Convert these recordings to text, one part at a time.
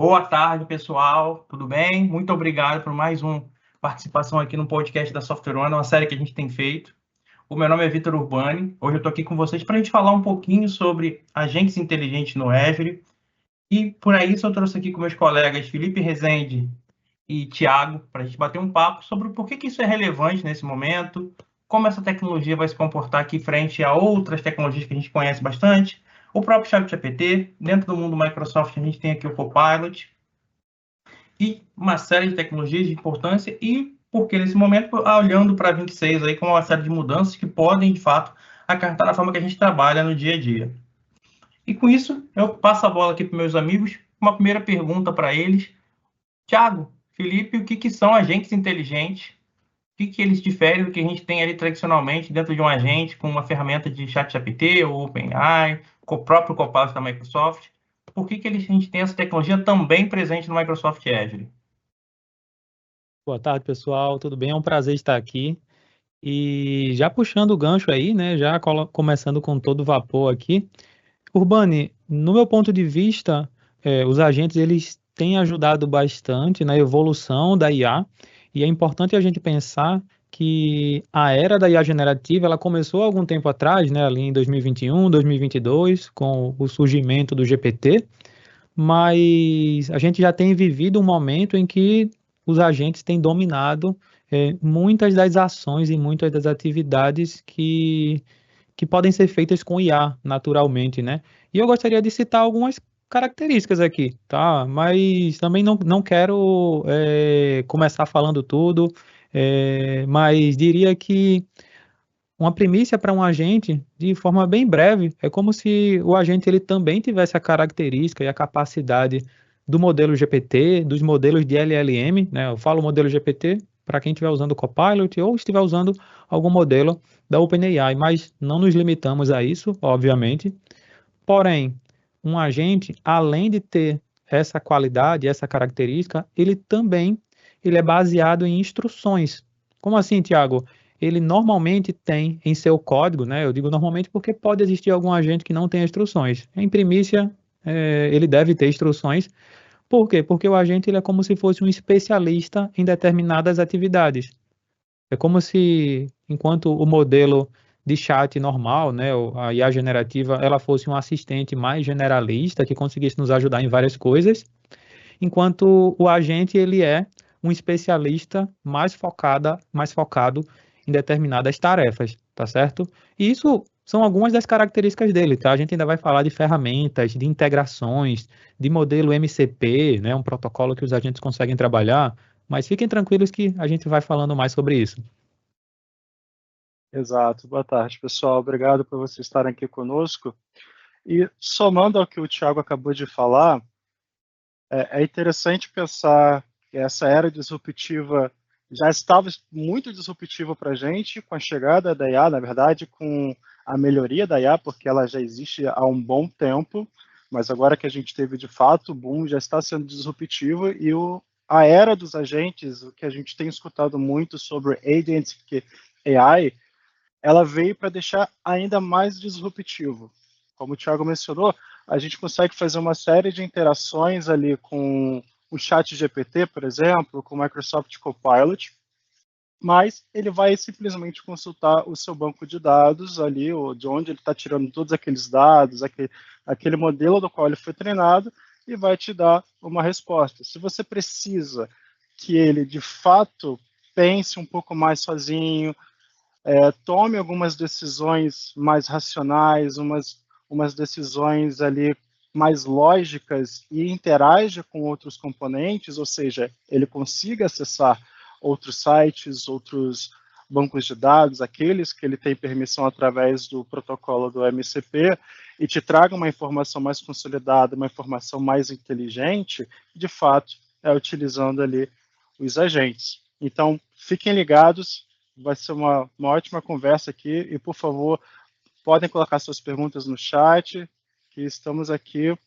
Boa tarde, pessoal. Tudo bem? Muito obrigado por mais uma participação aqui no podcast da Software One, uma série que a gente tem feito. O meu nome é Vitor Urbani. Hoje eu estou aqui com vocês para a gente falar um pouquinho sobre agentes inteligentes no Azure. E por isso eu trouxe aqui com meus colegas Felipe Rezende e Tiago para a gente bater um papo sobre por que isso é relevante nesse momento, como essa tecnologia vai se comportar aqui frente a outras tecnologias que a gente conhece bastante, o próprio ChatGPT. Dentro do mundo Microsoft a gente tem aqui o Copilot e uma série de tecnologias de importância e porque nesse momento, olhando para 26 aí com uma série de mudanças que podem, de fato, acarretar na forma que a gente trabalha no dia a dia. E com isso, eu passo a bola aqui para meus amigos, uma primeira pergunta para eles. Tiago, Felipe, o que são agentes inteligentes? O que eles diferem do que a gente tem ali tradicionalmente dentro de um agente com uma ferramenta de ChatGPT ou OpenAI, com o próprio Copilot da Microsoft? Por que a gente tem essa tecnologia também presente no Microsoft Azure? Boa tarde, pessoal. Tudo bem? É um prazer estar aqui. E já puxando o gancho aí, né? Já começando com todo vapor aqui. Urbani, no meu ponto de vista, os agentes eles têm ajudado bastante na evolução da IA. E é importante a gente pensar que a era da IA generativa ela começou há algum tempo atrás, né? Ali em 2021, 2022, com o surgimento do GPT. Mas a gente já tem vivido um momento em que os agentes têm dominado muitas das ações e muitas das atividades que podem ser feitas com IA naturalmente, né? E eu gostaria de citar algumas características aqui, tá? Mas também não quero começar falando tudo, mas diria que uma primícia para um agente, de forma bem breve, é como se o agente ele também tivesse a característica e a capacidade do modelo GPT, dos modelos de LLM, né? Eu falo modelo GPT para quem estiver usando o Copilot ou estiver usando algum modelo da OpenAI, mas não nos limitamos a isso, obviamente. Porém, um agente, além de ter essa qualidade, essa característica, ele é baseado em instruções. Como assim, Tiago? Ele normalmente tem em seu código, né? Eu digo normalmente porque pode existir algum agente que não tenha instruções. Em primícia, ele deve ter instruções. Por quê? Porque o agente ele é como se fosse um especialista em determinadas atividades. É como se, enquanto o modelo de chat normal, né, a IA generativa, ela fosse um assistente mais generalista que conseguisse nos ajudar em várias coisas, enquanto o agente ele é um especialista mais focado em determinadas tarefas, tá certo? E isso são algumas das características dele, tá? A gente ainda vai falar de ferramentas, de integrações, de modelo MCP, né, um protocolo que os agentes conseguem trabalhar, mas fiquem tranquilos que a gente vai falando mais sobre isso. Exato. Boa tarde, pessoal. Obrigado por vocês estarem aqui conosco. E somando ao que o Thiago acabou de falar, é interessante pensar que essa era disruptiva já estava muito disruptiva para a gente com a chegada da IA, na verdade, com a melhoria da IA, porque ela já existe há um bom tempo, mas agora que a gente teve de fato o boom, já está sendo disruptiva e a era dos agentes, o que a gente tem escutado muito sobre Agentic AI, ela veio para deixar ainda mais disruptivo. Como o Thiago mencionou, a gente consegue fazer uma série de interações ali com o chat GPT, por exemplo, com o Microsoft Copilot, mas ele vai simplesmente consultar o seu banco de dados ali, de onde ele está tirando todos aqueles dados, aquele modelo do qual ele foi treinado, e vai te dar uma resposta. Se você precisa que ele, de fato, pense um pouco mais sozinho, tome algumas decisões mais racionais, umas decisões ali mais lógicas e interaja com outros componentes, ou seja, ele consiga acessar outros sites, outros bancos de dados, aqueles que ele tem permissão através do protocolo do MCP, e te traga uma informação mais consolidada, uma informação mais inteligente, de fato, é utilizando ali os agentes. Então, fiquem ligados, vai ser uma ótima conversa aqui, e por favor, podem colocar suas perguntas no chat, que estamos aqui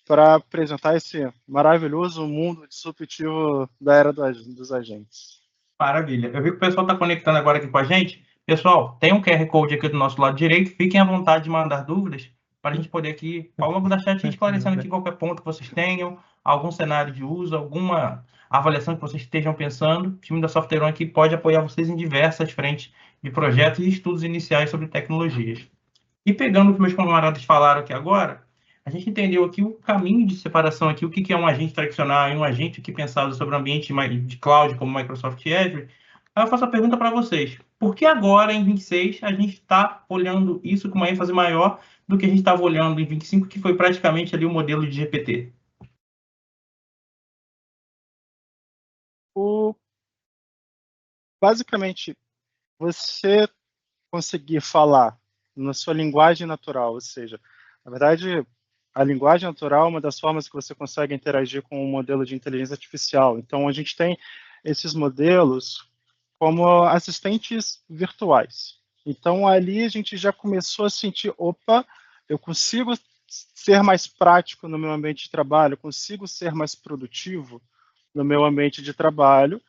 para apresentar esse maravilhoso mundo disruptivo da era dos agentes. Maravilha. Eu vi que o pessoal está conectando agora aqui com a gente. Pessoal, tem um QR Code aqui do nosso lado direito. Fiquem à vontade de mandar dúvidas. para a gente poder aqui, ao longo da chat, esclarecendo aqui qualquer ponto que vocês tenham, algum cenário de uso, alguma avaliação que vocês estejam pensando. O time da Software One aqui pode apoiar vocês em diversas frentes de projetos e estudos iniciais sobre tecnologias. E pegando o que meus camaradas falaram aqui agora, a gente entendeu aqui o caminho de separação aqui, o que é um agente tradicional e um agente aqui pensado sobre o ambiente de cloud, como Microsoft Azure. Aí eu faço a pergunta para vocês. Por que agora, em 26, a gente está olhando isso com uma ênfase maior do que a gente estava olhando em 25, que foi praticamente ali o modelo de GPT? Basicamente, você conseguir falar na sua linguagem natural, ou seja, na verdade, a linguagem natural é uma das formas que você consegue interagir com um modelo de inteligência artificial. Então, a gente tem esses modelos como assistentes virtuais. Então, ali a gente já começou a sentir, opa, eu consigo ser mais prático no meu ambiente de trabalho, eu consigo ser mais produtivo no meu ambiente de trabalho,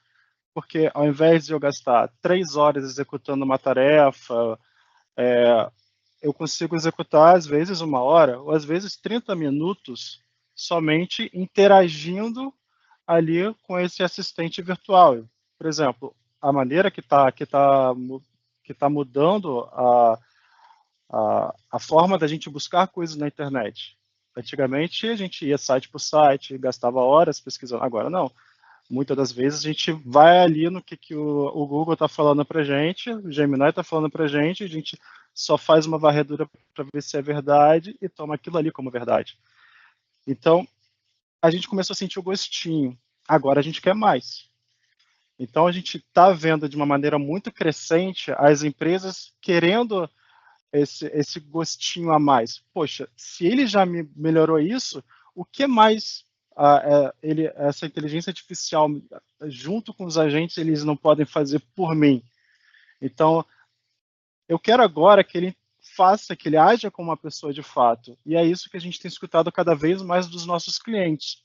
porque ao invés de eu gastar 3 horas executando uma tarefa, eu consigo executar, às vezes, 1 hora, ou às vezes 30 minutos, somente interagindo ali com esse assistente virtual. Por exemplo, a maneira que tá mudando a forma da gente buscar coisas na internet. Antigamente, a gente ia site por site, gastava horas pesquisando. Agora, não. Muitas das vezes a gente vai ali no que o Google está falando para a gente, o Gemini está falando para a gente só faz uma varredura para ver se é verdade e toma aquilo ali como verdade. Então, a gente começou a sentir o gostinho. Agora a gente quer mais. Então, a gente está vendo de uma maneira muito crescente as empresas querendo esse gostinho a mais. Poxa, se ele já me melhorou isso, o que mais essa inteligência artificial, junto com os agentes, eles não podem fazer por mim? Então, eu quero agora que ele faça, que ele haja como uma pessoa de fato. E é isso que a gente tem escutado cada vez mais dos nossos clientes.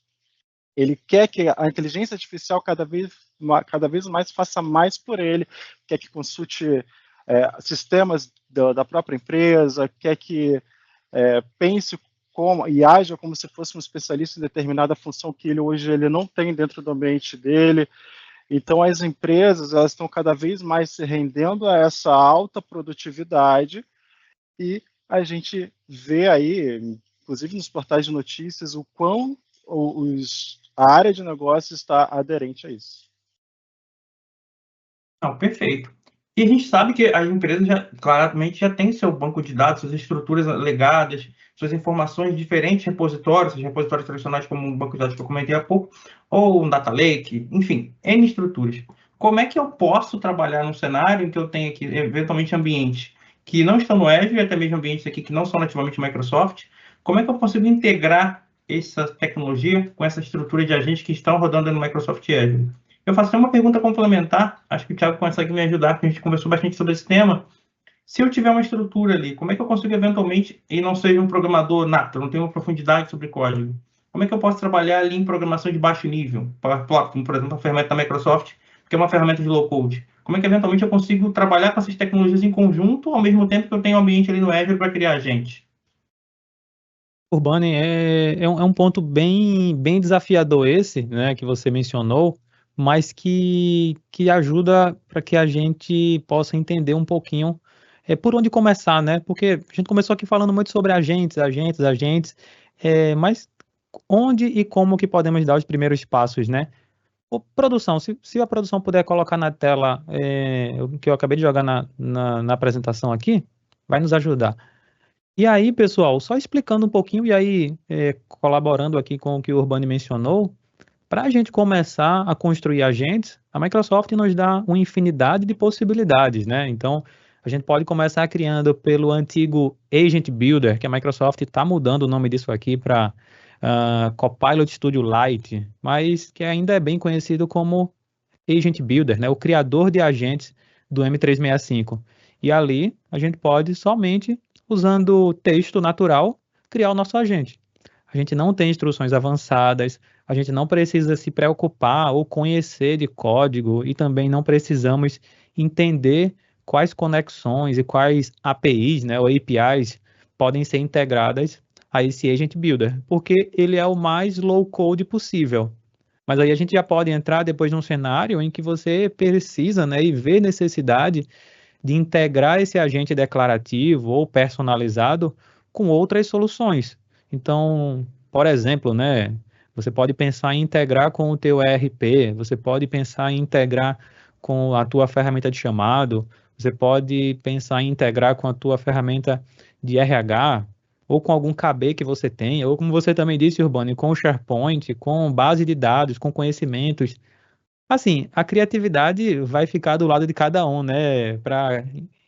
Ele quer que a inteligência artificial cada vez mais faça mais por ele, quer que consulte sistemas da própria empresa, quer que pense como e haja como se fosse um especialista em determinada função que ele não tem dentro do ambiente dele. Então, as empresas elas estão cada vez mais se rendendo a essa alta produtividade e a gente vê aí, inclusive nos portais de notícias, o quão a área de negócio está aderente a isso. Não, perfeito. E a gente sabe que as empresas claramente já têm seu banco de dados, suas estruturas legadas, suas informações em diferentes repositórios, seja repositórios tradicionais como um banco de dados que eu comentei há pouco, ou um data lake, enfim, N estruturas. Como é que eu posso trabalhar num cenário em que eu tenho aqui, eventualmente, ambientes que não estão no Azure, até mesmo ambientes aqui que não são nativamente Microsoft? Como é que eu consigo integrar essa tecnologia com essa estrutura de agentes que estão rodando no Microsoft Azure? Eu faço uma pergunta complementar, acho que o Thiago consegue me ajudar, porque a gente conversou bastante sobre esse tema. Se eu tiver uma estrutura ali, como é que eu consigo eventualmente, e não seja um programador nato, não tenho uma profundidade sobre código, como é que eu posso trabalhar ali em programação de baixo nível, como por exemplo a ferramenta da Microsoft, que é uma ferramenta de low-code? Como é que eventualmente eu consigo trabalhar com essas tecnologias em conjunto, ao mesmo tempo que eu tenho um ambiente ali no Azure para criar agente? Urbane, é um ponto bem desafiador esse, né, que você mencionou, mas que ajuda para que a gente possa entender um pouquinho por onde começar, né? Porque a gente começou aqui falando muito sobre agentes, mas onde e como que podemos dar os primeiros passos, né? Produção, se a produção puder colocar na tela o que eu acabei de jogar na apresentação aqui, vai nos ajudar. E aí, pessoal, só explicando um pouquinho e aí colaborando aqui com o que o Urbani mencionou, para a gente começar a construir agentes, a Microsoft nos dá uma infinidade de possibilidades, né? Então, a gente pode começar criando pelo antigo Agent Builder, que a Microsoft está mudando o nome disso aqui para Copilot Studio Lite, mas que ainda é bem conhecido como Agent Builder, né? O criador de agentes do M365. E ali a gente pode somente, usando texto natural, criar o nosso agente. A gente não tem instruções avançadas, a gente não precisa se preocupar ou conhecer de código e também não precisamos entender quais conexões e quais APIs, né, ou APIs podem ser integradas a esse Agent Builder, porque ele é o mais low-code possível. Mas aí a gente já pode entrar depois num cenário em que você precisa, né, e vê necessidade de integrar esse agente declarativo ou personalizado com outras soluções. Então, por exemplo, né, você pode pensar em integrar com o teu ERP, você pode pensar em integrar com a tua ferramenta de chamado, você pode pensar em integrar com a tua ferramenta de RH, ou com algum KB que você tenha, ou como você também disse, Urbano, com o SharePoint, com base de dados, com conhecimentos. Assim, a criatividade vai ficar do lado de cada um, né? Para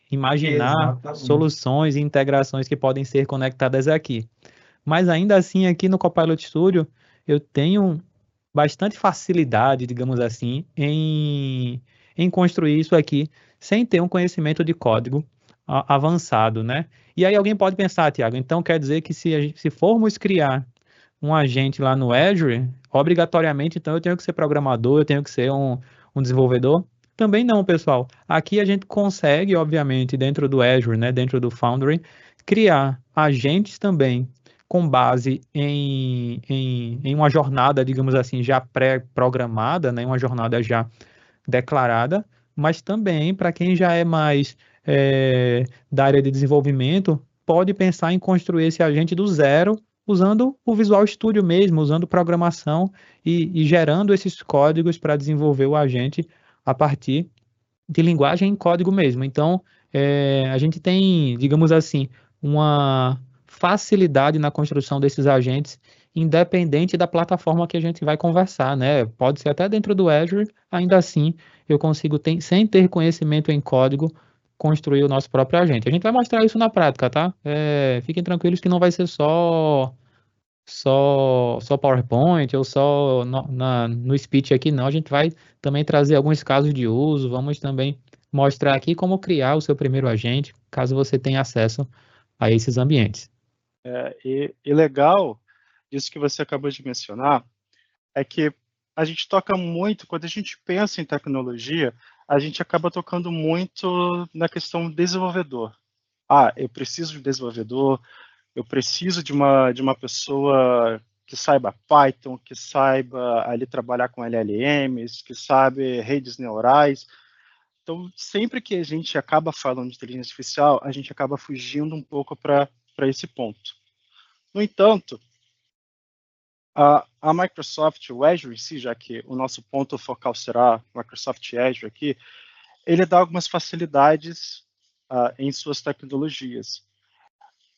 imaginar Exatamente. soluções e integrações que podem ser conectadas aqui. Mas ainda assim, aqui no Copilot Studio, eu tenho bastante facilidade, digamos assim, em construir isso aqui sem ter um conhecimento de código avançado, né? E aí alguém pode pensar, Tiago, então quer dizer que se formos criar um agente lá no Azure, obrigatoriamente, então eu tenho que ser programador, eu tenho que ser um desenvolvedor? Também não, pessoal. Aqui a gente consegue, obviamente, dentro do Azure, né, dentro do Foundry, criar agentes também com base em uma jornada, digamos assim, já pré-programada, né, uma jornada já declarada, mas também para quem já é mais da área de desenvolvimento, pode pensar em construir esse agente do zero, usando o Visual Studio mesmo, usando programação e gerando esses códigos para desenvolver o agente a partir de linguagem em código mesmo. Então, a gente tem, digamos assim, uma facilidade na construção desses agentes, independente da plataforma que a gente vai conversar, né? Pode ser até dentro do Azure, ainda assim eu consigo, sem ter conhecimento em código, construir o nosso próprio agente. A gente vai mostrar isso na prática, tá? Fiquem tranquilos que não vai ser só PowerPoint ou só no speech aqui, não. A gente vai também trazer alguns casos de uso, vamos também mostrar aqui como criar o seu primeiro agente, caso você tenha acesso a esses ambientes. E legal disso que você acabou de mencionar é que a gente toca muito, quando a gente pensa em tecnologia, a gente acaba tocando muito na questão desenvolvedor. Eu preciso de um desenvolvedor, eu preciso de uma pessoa que saiba Python, que saiba ali trabalhar com LLMs, que sabe redes neurais. Então, sempre que a gente acaba falando de inteligência artificial, a gente acaba fugindo um pouco para esse ponto. No entanto, a Microsoft, o Azure em si, já que o nosso ponto focal será Microsoft Azure aqui, ele dá algumas facilidades em suas tecnologias.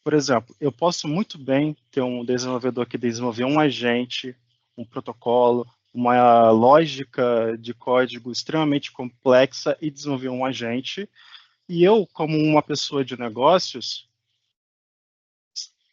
Por exemplo, eu posso muito bem ter um desenvolvedor que desenvolver um agente, um protocolo, uma lógica de código extremamente complexa e desenvolver um agente. E eu, como uma pessoa de negócios,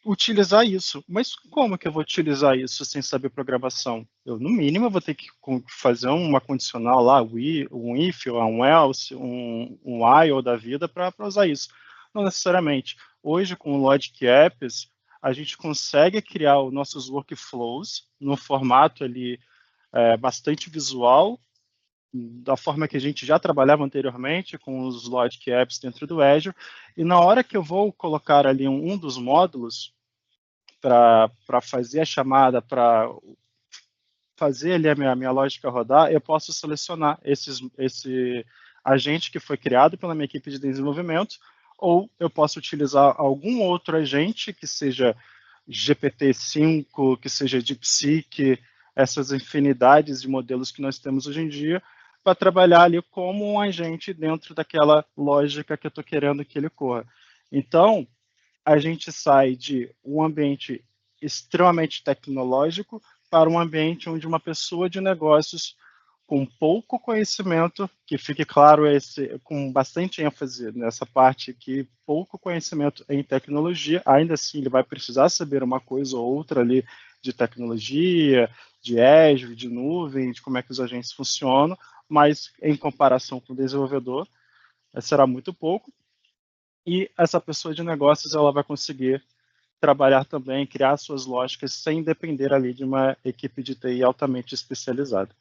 utilizar isso. Mas como que eu vou utilizar isso sem saber programação? Eu, no mínimo, vou ter que fazer uma condicional lá, um if, um else, um while da vida para usar isso. Não necessariamente. Hoje, com o Logic Apps, a gente consegue criar os nossos workflows no formato ali bastante visual, da forma que a gente já trabalhava anteriormente com os Logic Apps dentro do Azure, e na hora que eu vou colocar ali um dos módulos para fazer a chamada, para fazer ali a minha lógica rodar, eu posso selecionar esse agente que foi criado pela minha equipe de desenvolvimento, ou eu posso utilizar algum outro agente, que seja GPT-5, que seja DeepSeek, essas infinidades de modelos que nós temos hoje em dia, para trabalhar ali como um agente dentro daquela lógica que eu estou querendo que ele corra. Então, a gente sai de um ambiente extremamente tecnológico para um ambiente onde uma pessoa de negócios com pouco conhecimento, que fique claro com bastante ênfase nessa parte aqui, pouco conhecimento em tecnologia, ainda assim ele vai precisar saber uma coisa ou outra ali de tecnologia, de Azure, de nuvem, de como é que os agentes funcionam, mas em comparação com o desenvolvedor, será muito pouco. E essa pessoa de negócios ela vai conseguir trabalhar também, criar suas lógicas sem depender ali de uma equipe de TI altamente especializada.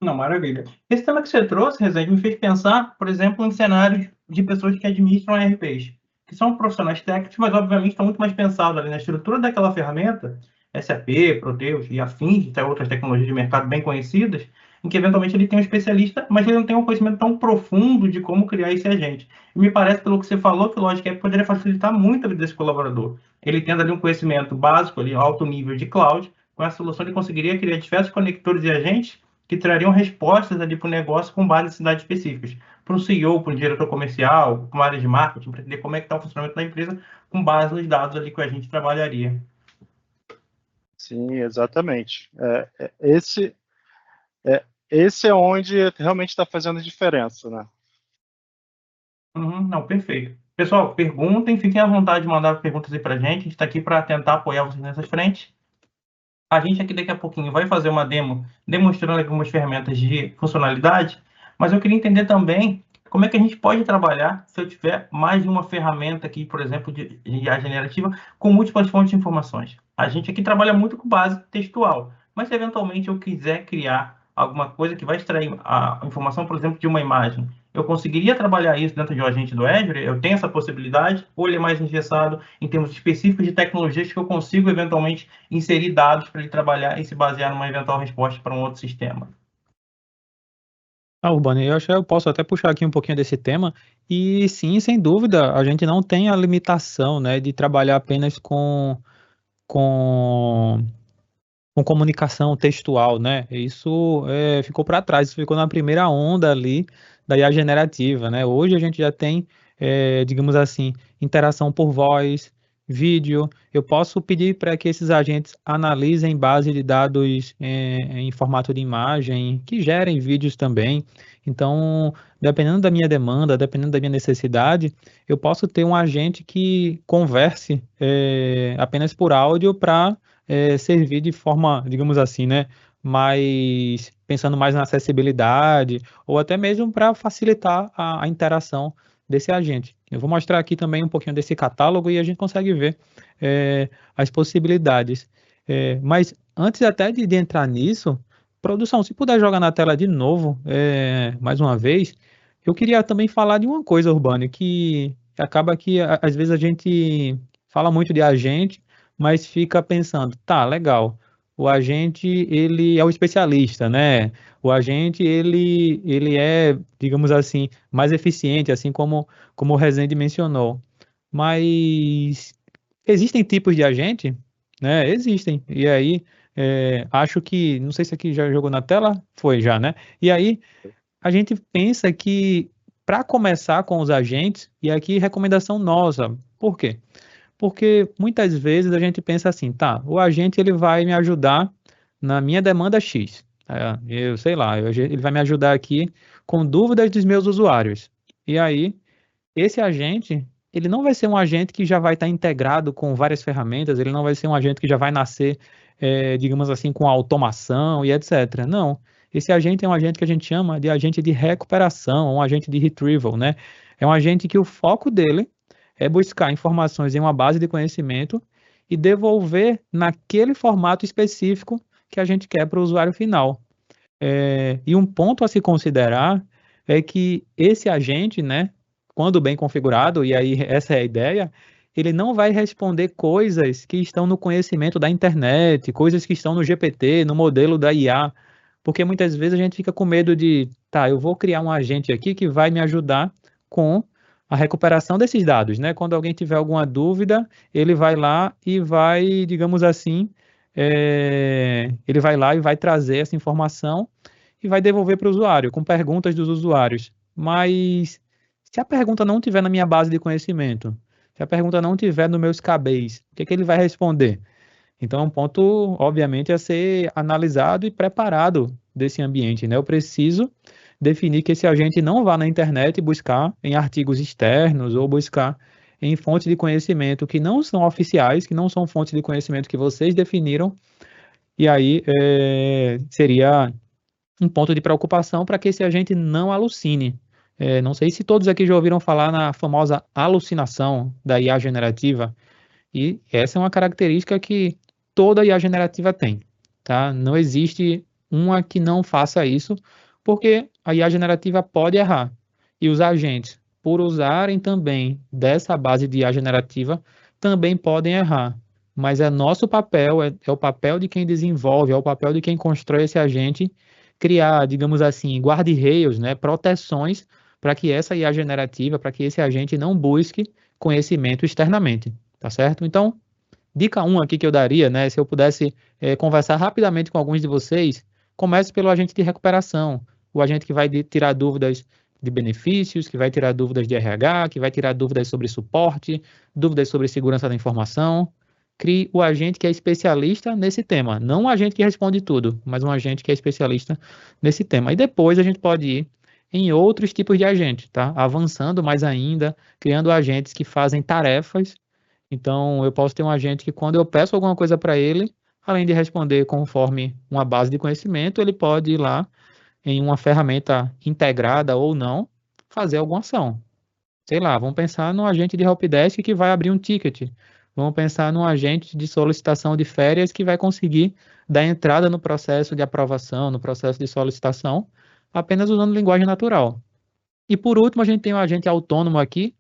Não, maravilha. Esse tema que você trouxe, Rezende, me fez pensar, por exemplo, em cenários de pessoas que administram ERPs. que são profissionais técnicos, mas obviamente estão muito mais pensados ali na estrutura daquela ferramenta, SAP, Proteus e afins, tem outras tecnologias de mercado bem conhecidas, em que eventualmente ele tem um especialista, mas ele não tem um conhecimento tão profundo de como criar esse agente. E me parece, pelo que você falou, que o Logic App poderia facilitar muito a vida desse colaborador. Ele tendo ali um conhecimento básico, ali, alto nível de cloud, com essa solução ele conseguiria criar diversos conectores e agentes que trariam respostas ali para o negócio com base em necessidades específicas. Para um CEO, para um diretor comercial, para uma área de marketing, para entender como é que está o funcionamento da empresa com base nos dados ali que a gente trabalharia. Sim, exatamente. Esse é onde realmente está fazendo diferença, né? Não, perfeito. Pessoal, perguntem, fiquem à vontade de mandar perguntas aí para a gente está aqui para tentar apoiar vocês nessas frentes. A gente aqui daqui a pouquinho vai fazer uma demo demonstrando algumas ferramentas de funcionalidade, mas eu queria entender também como é que a gente pode trabalhar se eu tiver mais de uma ferramenta aqui, por exemplo, de IA generativa, com múltiplas fontes de informações. A gente aqui trabalha muito com base textual, mas se eventualmente eu quiser criar alguma coisa que vai extrair a informação, por exemplo, de uma imagem, eu conseguiria trabalhar isso dentro de um agente do Azure? Eu tenho essa possibilidade? Ou ele é mais engessado em termos específicos de tecnologias que eu consigo eventualmente inserir dados para ele trabalhar e se basear numa eventual resposta para um outro sistema? Urbano, eu acho que eu posso até puxar aqui um pouquinho desse tema. E sim, sem dúvida, a gente não tem a limitação, né, de trabalhar apenas com, com comunicação textual, né? Isso ficou para trás, isso ficou na primeira onda ali da IA generativa, né? Hoje a gente já tem, digamos assim, interação por voz, vídeo. Eu posso pedir para que esses agentes analisem base de dados em formato de imagem, que gerem vídeos também. Então, dependendo da minha demanda, dependendo da minha necessidade, eu posso ter um agente que converse apenas por áudio para servir de forma, digamos assim, né, mais pensando mais na acessibilidade ou até mesmo para facilitar a interação desse agente. Eu vou mostrar aqui também um pouquinho desse catálogo e a gente consegue ver as possibilidades. Mas antes até de entrar nisso, produção, se puder jogar na tela de novo, mais uma vez, eu queria também falar de uma coisa, Urbano, que acaba que às vezes a gente fala muito de agente, mas fica pensando, tá, legal, o agente, ele é o especialista, né? O agente, ele é, digamos assim, mais eficiente, assim como o Rezende mencionou. Mas existem tipos de agente, né? Existem. E aí, acho que, não sei se aqui já jogou na tela, foi já, né? E aí, a gente pensa que para começar com os agentes, e aqui recomendação nossa, por quê? Porque muitas vezes a gente pensa assim, tá, o agente ele vai me ajudar na minha demanda X. Eu sei lá, ele vai me ajudar aqui com dúvidas dos meus usuários. E aí, esse agente, ele não vai ser um agente que já vai estar integrado com várias ferramentas, ele não vai ser um agente que já vai nascer, digamos assim, com automação e etc. Não. Esse agente é um agente que a gente chama de agente de recuperação, um agente de retrieval, né? É um agente que o foco dele é buscar informações em uma base de conhecimento e devolver naquele formato específico que a gente quer para o usuário final. E um ponto a se considerar é que esse agente, né, quando bem configurado, e aí essa é a ideia, ele não vai responder coisas que estão no conhecimento da internet, coisas que estão no GPT, no modelo da IA, porque muitas vezes a gente fica com medo de, tá, eu vou criar um agente aqui que vai me ajudar com a recuperação desses dados, né? Quando alguém tiver alguma dúvida, ele vai lá e vai, digamos assim, ele vai lá e vai trazer essa informação e vai devolver para o usuário, com perguntas dos usuários. Mas se a pergunta não tiver na minha base de conhecimento, se a pergunta não tiver no meus cabés, o que é que ele vai responder? Então, é um ponto, obviamente, a ser analisado e preparado desse ambiente, né? Eu preciso definir que esse agente não vá na internet buscar em artigos externos ou buscar em fontes de conhecimento que não são oficiais, que não são fontes de conhecimento que vocês definiram, e aí seria um ponto de preocupação para que esse agente não alucine. Não sei se todos aqui já ouviram falar na famosa alucinação da IA generativa, e essa é uma característica que toda IA generativa tem, tá? Não existe uma que não faça isso, porque a IA generativa pode errar, e os agentes, por usarem também dessa base de IA generativa, também podem errar. Mas é nosso papel, é o papel de quem desenvolve, é o papel de quem constrói esse agente, criar, digamos assim, guarda-rails, né, proteções para que essa IA generativa, para que esse agente não busque conhecimento externamente, tá certo? Então, dica 1 aqui que eu daria, né, se eu pudesse conversar rapidamente com alguns de vocês, comece pelo agente de recuperação, o agente que vai tirar dúvidas de benefícios, que vai tirar dúvidas de RH, que vai tirar dúvidas sobre suporte, dúvidas sobre segurança da informação. Crie o agente que é especialista nesse tema, não um agente que responde tudo, mas um agente que é especialista nesse tema. E depois a gente pode ir em outros tipos de agente, tá? Avançando mais ainda, criando agentes que fazem tarefas. Então, eu posso ter um agente que, quando eu peço alguma coisa para ele, além de responder conforme uma base de conhecimento, ele pode ir lá em uma ferramenta integrada ou não, fazer alguma ação. Sei lá, vamos pensar num agente de helpdesk que vai abrir um ticket. Vamos pensar num agente de solicitação de férias que vai conseguir dar entrada no processo de aprovação, no processo de solicitação, apenas usando linguagem natural. E por último, a gente tem um agente autônomo aqui,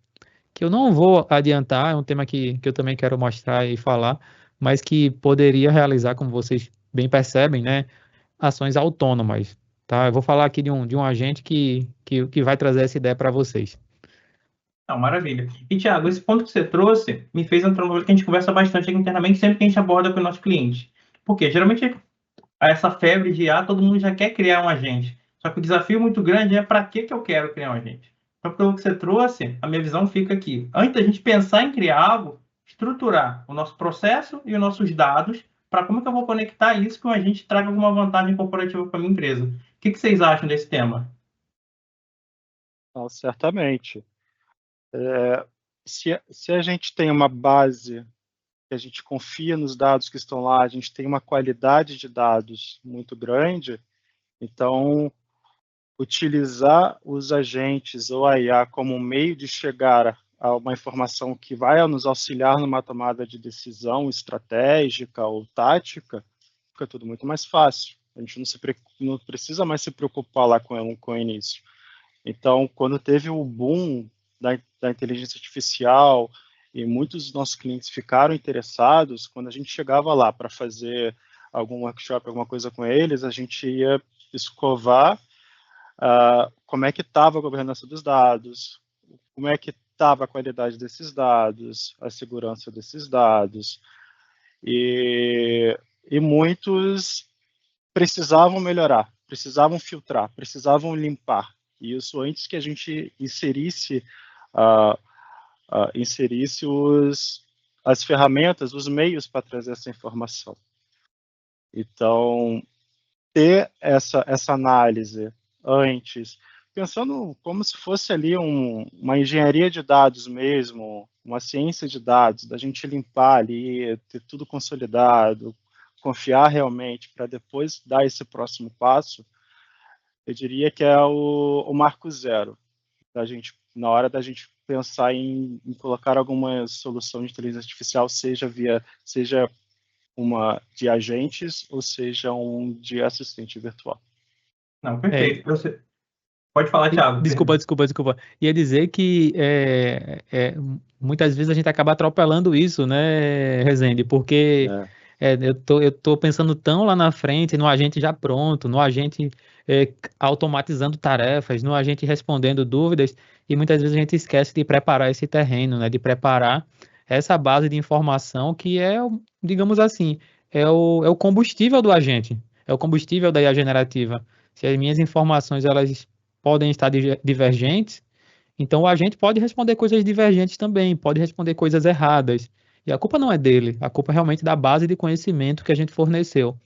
que eu não vou adiantar, é um tema que eu também quero mostrar e falar, mas que poderia realizar, como vocês bem percebem, né, ações autônomas. Tá? Eu vou falar aqui de um agente que vai trazer essa ideia para vocês. Não, maravilha. E, Thiago, esse ponto que você trouxe me fez entrar no que a gente conversa bastante aqui internamente sempre que a gente aborda com o nosso cliente. Porque, geralmente, essa febre de IA, todo mundo já quer criar um agente. Só que o desafio muito grande é para que eu quero criar um agente. Então, pelo que você trouxe, a minha visão fica aqui. Antes da gente pensar em criar algo, estruturar o nosso processo e os nossos dados para como que eu vou conectar isso com a gente traga alguma vantagem corporativa para a minha empresa. O que vocês acham desse tema? Certamente. Se a gente tem uma base, que a gente confia nos dados que estão lá, a gente tem uma qualidade de dados muito grande, então utilizar os agentes ou a IA como um meio de chegar a uma informação que vai nos auxiliar numa tomada de decisão estratégica ou tática, fica tudo muito mais fácil. A gente não precisa mais se preocupar lá com o início. Então, quando teve o boom da inteligência artificial e muitos dos nossos clientes ficaram interessados, quando a gente chegava lá para fazer algum workshop, alguma coisa com eles, a gente ia escovar como é que estava a governança dos dados, como é que estava a qualidade desses dados, a segurança desses dados, e muitos precisavam melhorar, precisavam filtrar, precisavam limpar. E isso antes que a gente inserisse as ferramentas, os meios para trazer essa informação. Então, ter essa análise antes, pensando como se fosse ali uma engenharia de dados mesmo, uma ciência de dados, da gente limpar ali, ter tudo consolidado, confiar realmente para depois dar esse próximo passo, eu diria que é o marco zero da gente, na hora da gente pensar em colocar alguma solução de inteligência artificial, seja uma de agentes ou seja um de assistente virtual. Não, perfeito. Você pode falar, Thiago. Desculpa. Ia dizer que muitas vezes a gente acaba atropelando isso, né, Rezende? Porque eu tô pensando tão lá na frente, no agente já pronto, no agente automatizando tarefas, no agente respondendo dúvidas, e muitas vezes a gente esquece de preparar esse terreno, né? De preparar essa base de informação que digamos assim, é o combustível do agente, é o combustível da IA generativa. Se as minhas informações elas podem estar divergentes, então o agente pode responder coisas divergentes também, pode responder coisas erradas. E a culpa não é dele, a culpa é realmente da base de conhecimento que a gente forneceu.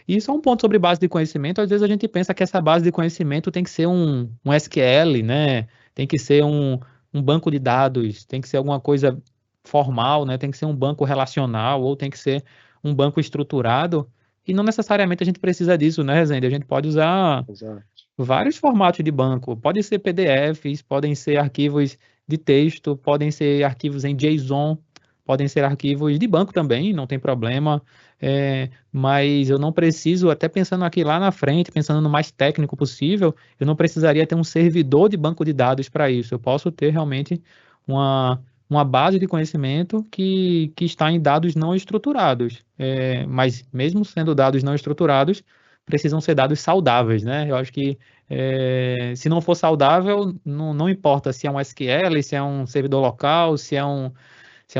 E isso é um ponto sobre base de conhecimento. Às vezes a gente pensa que essa base de conhecimento tem que ser um SQL, né? Tem que ser um banco de dados, tem que ser alguma coisa formal, né? Tem que ser um banco relacional ou tem que ser um banco estruturado. E não necessariamente a gente precisa disso, né, Rezende? A gente pode usar vários formatos de banco. Pode ser PDFs, podem ser arquivos de texto, podem ser arquivos em JSON, podem ser arquivos de banco também, não tem problema. mas eu não preciso, até pensando aqui lá na frente, pensando no mais técnico possível, eu não precisaria ter um servidor de banco de dados para isso. Eu posso ter realmente uma base de conhecimento que está em dados não estruturados. Mas mesmo sendo dados não estruturados, precisam ser dados saudáveis, né? Eu acho que se não for saudável, não importa se é um SQL, se é um servidor local, se é um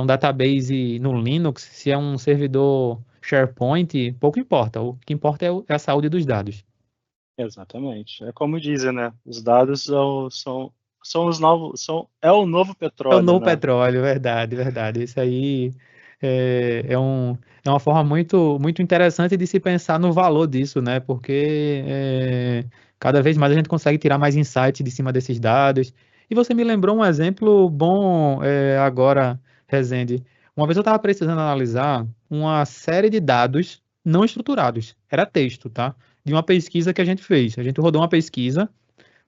database no Linux, se é um servidor SharePoint, pouco importa. O que importa é a saúde dos dados. Exatamente. É como dizem, né? Os dados são os novos, é o novo É o petróleo, novo né? petróleo, verdade, verdade. Isso aí é uma forma muito, muito interessante de se pensar no valor disso, né? Porque cada vez mais a gente consegue tirar mais insight de cima desses dados. E você me lembrou um exemplo bom agora, Rezende. Uma vez eu estava precisando analisar uma série de dados não estruturados. Era texto, tá? De uma pesquisa que a gente fez. A gente rodou uma pesquisa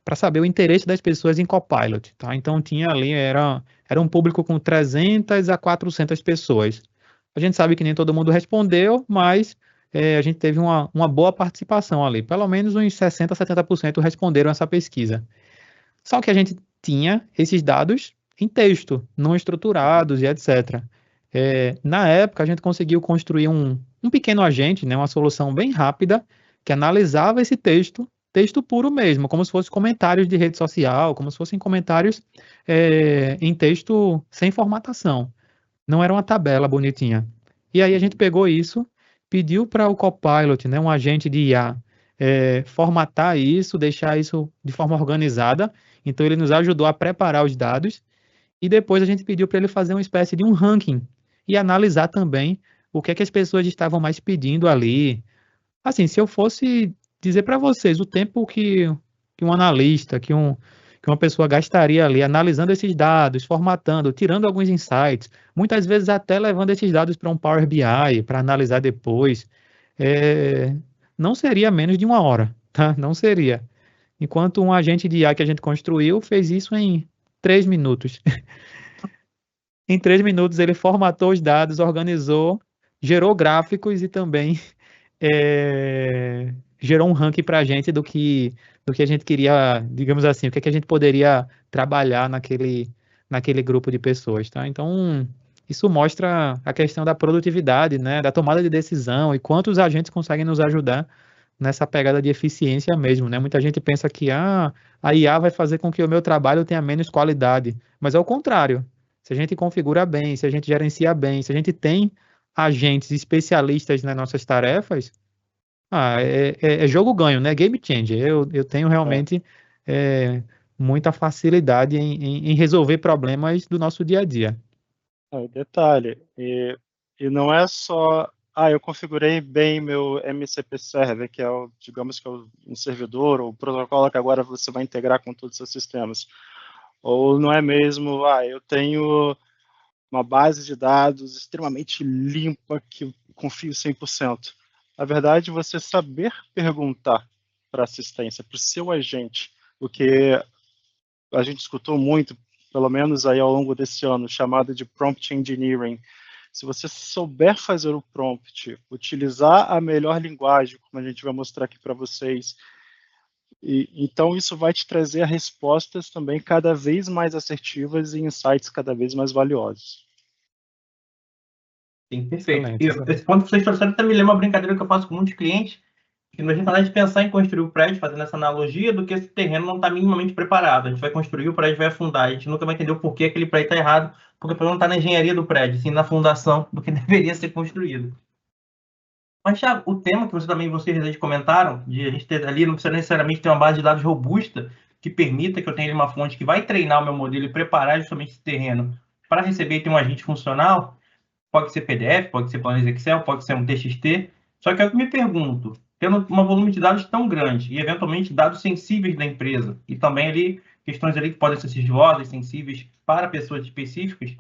para saber o interesse das pessoas em Copilot, tá? Então tinha ali, era um público com 300 a 400 pessoas. A gente sabe que nem todo mundo respondeu, mas a gente teve uma boa participação ali. Pelo menos uns 60 a 70% responderam essa pesquisa. Só que a gente tinha esses dados em texto, não estruturados e etc. Na época, a gente conseguiu construir um pequeno agente, né, uma solução bem rápida, que analisava esse texto, texto puro mesmo, como se fossem comentários de rede social, como se fossem comentários em texto sem formatação. Não era uma tabela bonitinha. E aí a gente pegou isso, pediu para o Copilot, né, um agente de IA, formatar isso, deixar isso de forma organizada. Então ele nos ajudou a preparar os dados e depois a gente pediu para ele fazer uma espécie de um ranking e analisar também o que é que as pessoas estavam mais pedindo ali. Assim, se eu fosse dizer para vocês o tempo que um analista, que uma pessoa gastaria ali analisando esses dados, formatando, tirando alguns insights, muitas vezes até levando esses dados para um Power BI para analisar depois, é, não seria menos de 1 hora, tá? Não seria. Enquanto um agente de IA que a gente construiu fez isso em 3 minutos. Em 3 minutos ele formatou os dados, organizou, gerou gráficos e também gerou um ranking para a gente do que a gente queria, digamos assim, o que é que a gente poderia trabalhar naquele grupo de pessoas, tá? Então, isso mostra a questão da produtividade, né, da tomada de decisão e quantos agentes conseguem nos ajudar nessa pegada de eficiência mesmo, né? Muita gente pensa que a IA vai fazer com que o meu trabalho tenha menos qualidade, mas é o contrário. Se a gente configura bem, se a gente gerencia bem, se a gente tem agentes especialistas nas nossas tarefas, é jogo ganho, né? Game changer. Eu tenho realmente muita facilidade em resolver problemas do nosso dia a dia. Detalhe, e não é só, eu configurei bem meu MCP Server, que é digamos que é um servidor ou protocolo que agora você vai integrar com todos os seus sistemas. Ou não é mesmo, eu tenho uma base de dados extremamente limpa que eu confio 100%. Na verdade, você saber perguntar para assistência, para o seu agente, o que a gente escutou muito, pelo menos aí ao longo desse ano, chamado de prompt engineering. Se você souber fazer o prompt, utilizar a melhor linguagem, como a gente vai mostrar aqui para vocês, então isso vai te trazer respostas também cada vez mais assertivas e insights cada vez mais valiosos. Sim, perfeito. Excelente, E excelente. esse ponto que vocês trouxeram até me lembra uma brincadeira que eu faço com muitos clientes, que não adianta a gente pensar em construir o prédio, fazendo essa analogia, do que esse terreno não está minimamente preparado. A gente vai construir, o prédio vai afundar. A gente nunca vai entender o porquê aquele prédio está errado, porque o problema não está na engenharia do prédio, sim na fundação do que deveria ser construído. Mas, Thiago, o tema que vocês comentaram, de a gente ter ali, não precisa necessariamente ter uma base de dados robusta, que permita que eu tenha uma fonte que vai treinar o meu modelo e preparar justamente esse terreno para receber e ter um agente funcional. Pode ser PDF, pode ser planilha Excel, pode ser um TXT. Só que eu me pergunto, tendo um volume de dados tão grande e, eventualmente, dados sensíveis da empresa, e também ali questões ali que podem ser sigilosas, sensíveis para pessoas específicas,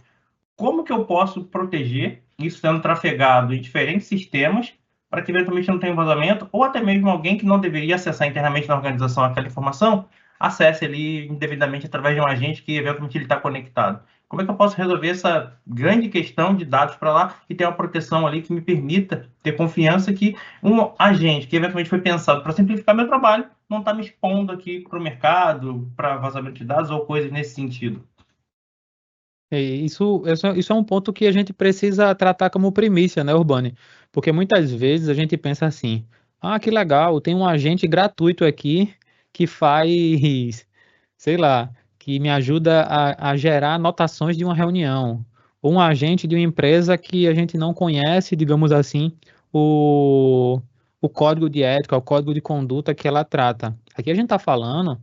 como que eu posso proteger isso sendo trafegado em diferentes sistemas para que, eventualmente, não tenha vazamento, ou até mesmo alguém que não deveria acessar internamente na organização aquela informação, acesse ali indevidamente através de um agente que, eventualmente, ele está conectado. Como é que eu posso resolver essa grande questão de dados para lá e ter uma proteção ali que me permita ter confiança que um agente que eventualmente foi pensado para simplificar meu trabalho não está me expondo aqui para o mercado, para vazamento de dados ou coisas nesse sentido? Isso é um ponto que a gente precisa tratar como primícia, né, Urbani? Porque muitas vezes a gente pensa assim: ah, que legal, tem um agente gratuito aqui que faz, sei lá, que me ajuda a gerar anotações de uma reunião. Ou um agente de uma empresa que a gente não conhece, digamos assim, o, o código de ética, o código de conduta que ela trata. Aqui a gente está falando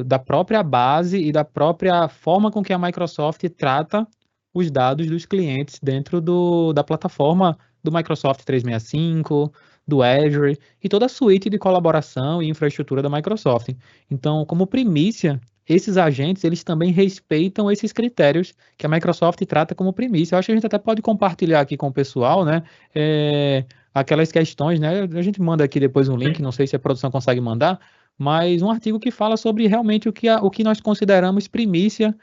da própria base e da própria forma com que a Microsoft trata os dados dos clientes dentro da plataforma do Microsoft 365, do Azure e toda a suíte de colaboração e infraestrutura da Microsoft. Então, como primícia, esses agentes, eles também respeitam esses critérios que a Microsoft trata como primícia. Eu acho que a gente até pode compartilhar aqui com o pessoal, né? Aquelas questões, né? A gente manda aqui depois um link, não sei se a produção consegue mandar, mas um artigo que fala sobre realmente o que nós consideramos primícia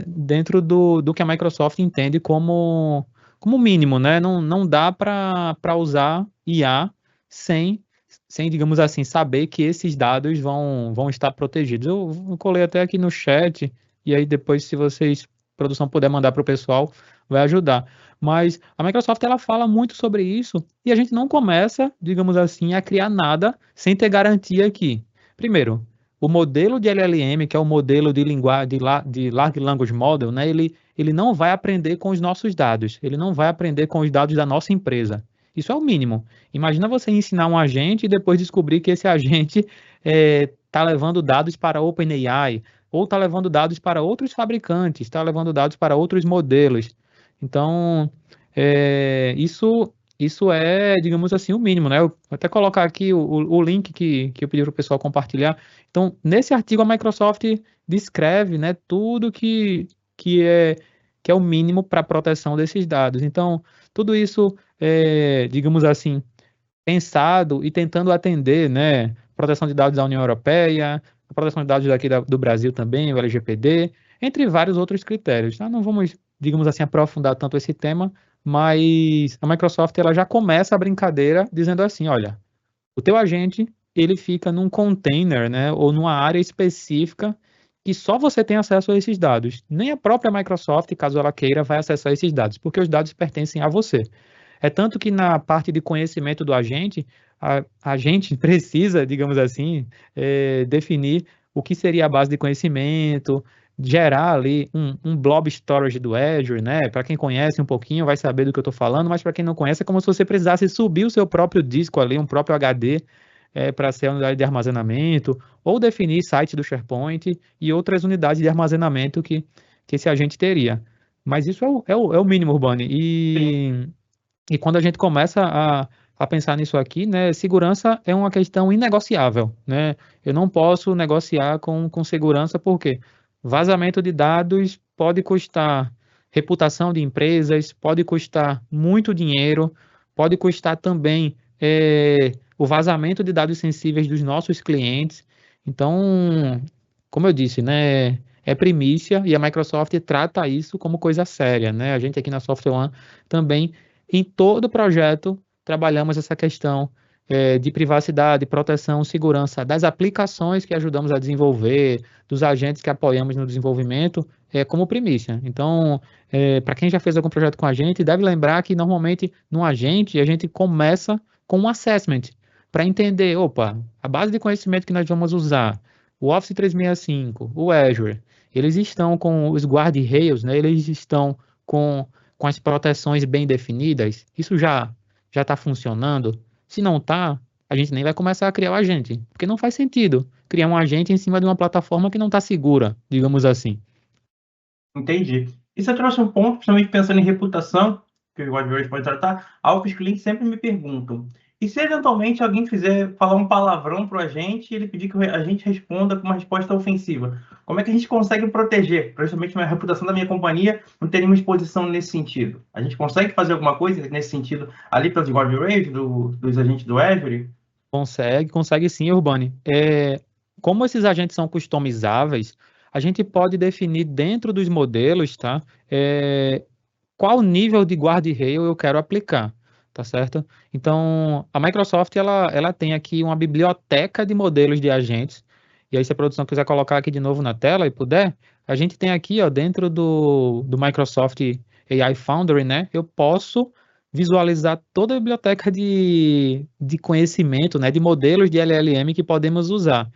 dentro do que a Microsoft entende como mínimo, né? Não dá para usar IA sem, digamos assim, saber que esses dados vão estar protegidos. Eu colei até aqui no chat, e aí depois, se vocês, produção, puder mandar para o pessoal, vai ajudar. Mas a Microsoft, ela fala muito sobre isso, e a gente não começa, digamos assim, a criar nada sem ter garantia aqui. Primeiro, o modelo de LLM, que é o modelo de linguagem de Large Language Model, né, ele não vai aprender com os nossos dados, ele não vai aprender com os dados da nossa empresa. Isso é o mínimo. Imagina você ensinar um agente e depois descobrir que esse agente está levando dados para a OpenAI, ou está levando dados para outros fabricantes, está levando dados para outros modelos. Então, isso é, digamos assim, o mínimo, né? Eu vou até colocar aqui o link que eu pedi para o pessoal compartilhar. Então, nesse artigo, a Microsoft descreve, né, tudo que é o mínimo para a proteção desses dados. Então, tudo isso, digamos assim, pensado e tentando atender, né, proteção de dados da União Europeia, a proteção de dados daqui do Brasil também, o LGPD, entre vários outros critérios. Tá? Não vamos, digamos assim, aprofundar tanto esse tema, mas a Microsoft ela já começa a brincadeira dizendo assim, olha, o teu agente ele fica num container, né, ou numa área específica que só você tem acesso a esses dados. Nem a própria Microsoft, caso ela queira, vai acessar esses dados, porque os dados pertencem a você. É tanto que na parte de conhecimento do agente, a gente precisa, digamos assim, definir o que seria a base de conhecimento, gerar ali um blob storage do Azure, né? Para quem conhece um pouquinho vai saber do que eu estou falando, mas para quem não conhece é como se você precisasse subir o seu próprio disco ali, um próprio HD, para ser a unidade de armazenamento, ou definir site do SharePoint e outras unidades de armazenamento que esse agente teria. Mas isso é o mínimo, Urbani. E quando a gente começa a pensar nisso aqui, né, segurança é uma questão inegociável, né? Eu não posso negociar com segurança porque vazamento de dados pode custar reputação de empresas, pode custar muito dinheiro, pode custar também o vazamento de dados sensíveis dos nossos clientes. Então, como eu disse, né, é primícia e a Microsoft trata isso como coisa séria, né? A gente aqui na Software One também em todo projeto, trabalhamos essa questão de privacidade, proteção, segurança das aplicações que ajudamos a desenvolver, dos agentes que apoiamos no desenvolvimento, como primícia. Então, para quem já fez algum projeto com a gente, deve lembrar que normalmente no agente a gente começa com um assessment para entender, opa, a base de conhecimento que nós vamos usar, o Office 365, o Azure, eles estão com os guardrails, né? Eles estão com as proteções bem definidas, isso já está funcionando? Se não está, a gente nem vai começar a criar o agente, porque não faz sentido criar um agente em cima de uma plataforma que não está segura, digamos assim. Entendi. E você trouxe um ponto, principalmente pensando em reputação, que o AdWords pode tratar, algo que os clientes sempre me perguntam. E se eventualmente alguém quiser falar um palavrão para o agente e ele pedir que a gente responda com uma resposta ofensiva? Como é que a gente consegue proteger, principalmente a reputação da minha companhia, não ter nenhuma exposição nesse sentido? A gente consegue fazer alguma coisa nesse sentido ali pelos guardrails dos agentes do Azure? Consegue sim, Urbani. Como esses agentes são customizáveis, a gente pode definir dentro dos modelos, tá? Qual nível de guardrail eu quero aplicar, tá certo? Então, a Microsoft, ela tem aqui uma biblioteca de modelos de agentes, e aí se a produção quiser colocar aqui de novo na tela e puder, a gente tem aqui, ó, dentro do Microsoft AI Foundry, né, eu posso visualizar toda a biblioteca de conhecimento, né, de modelos de LLM que podemos usar.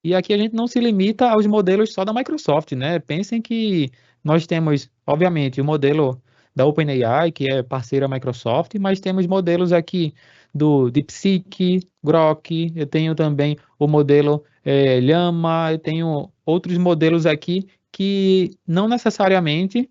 E aqui a gente não se limita aos modelos só da Microsoft, né? Pensem que nós temos, obviamente, o modelo da OpenAI, que é parceira Microsoft, mas temos modelos aqui do DeepSeek, Grok, eu tenho também o modelo Llama, eu tenho outros modelos aqui que não necessariamente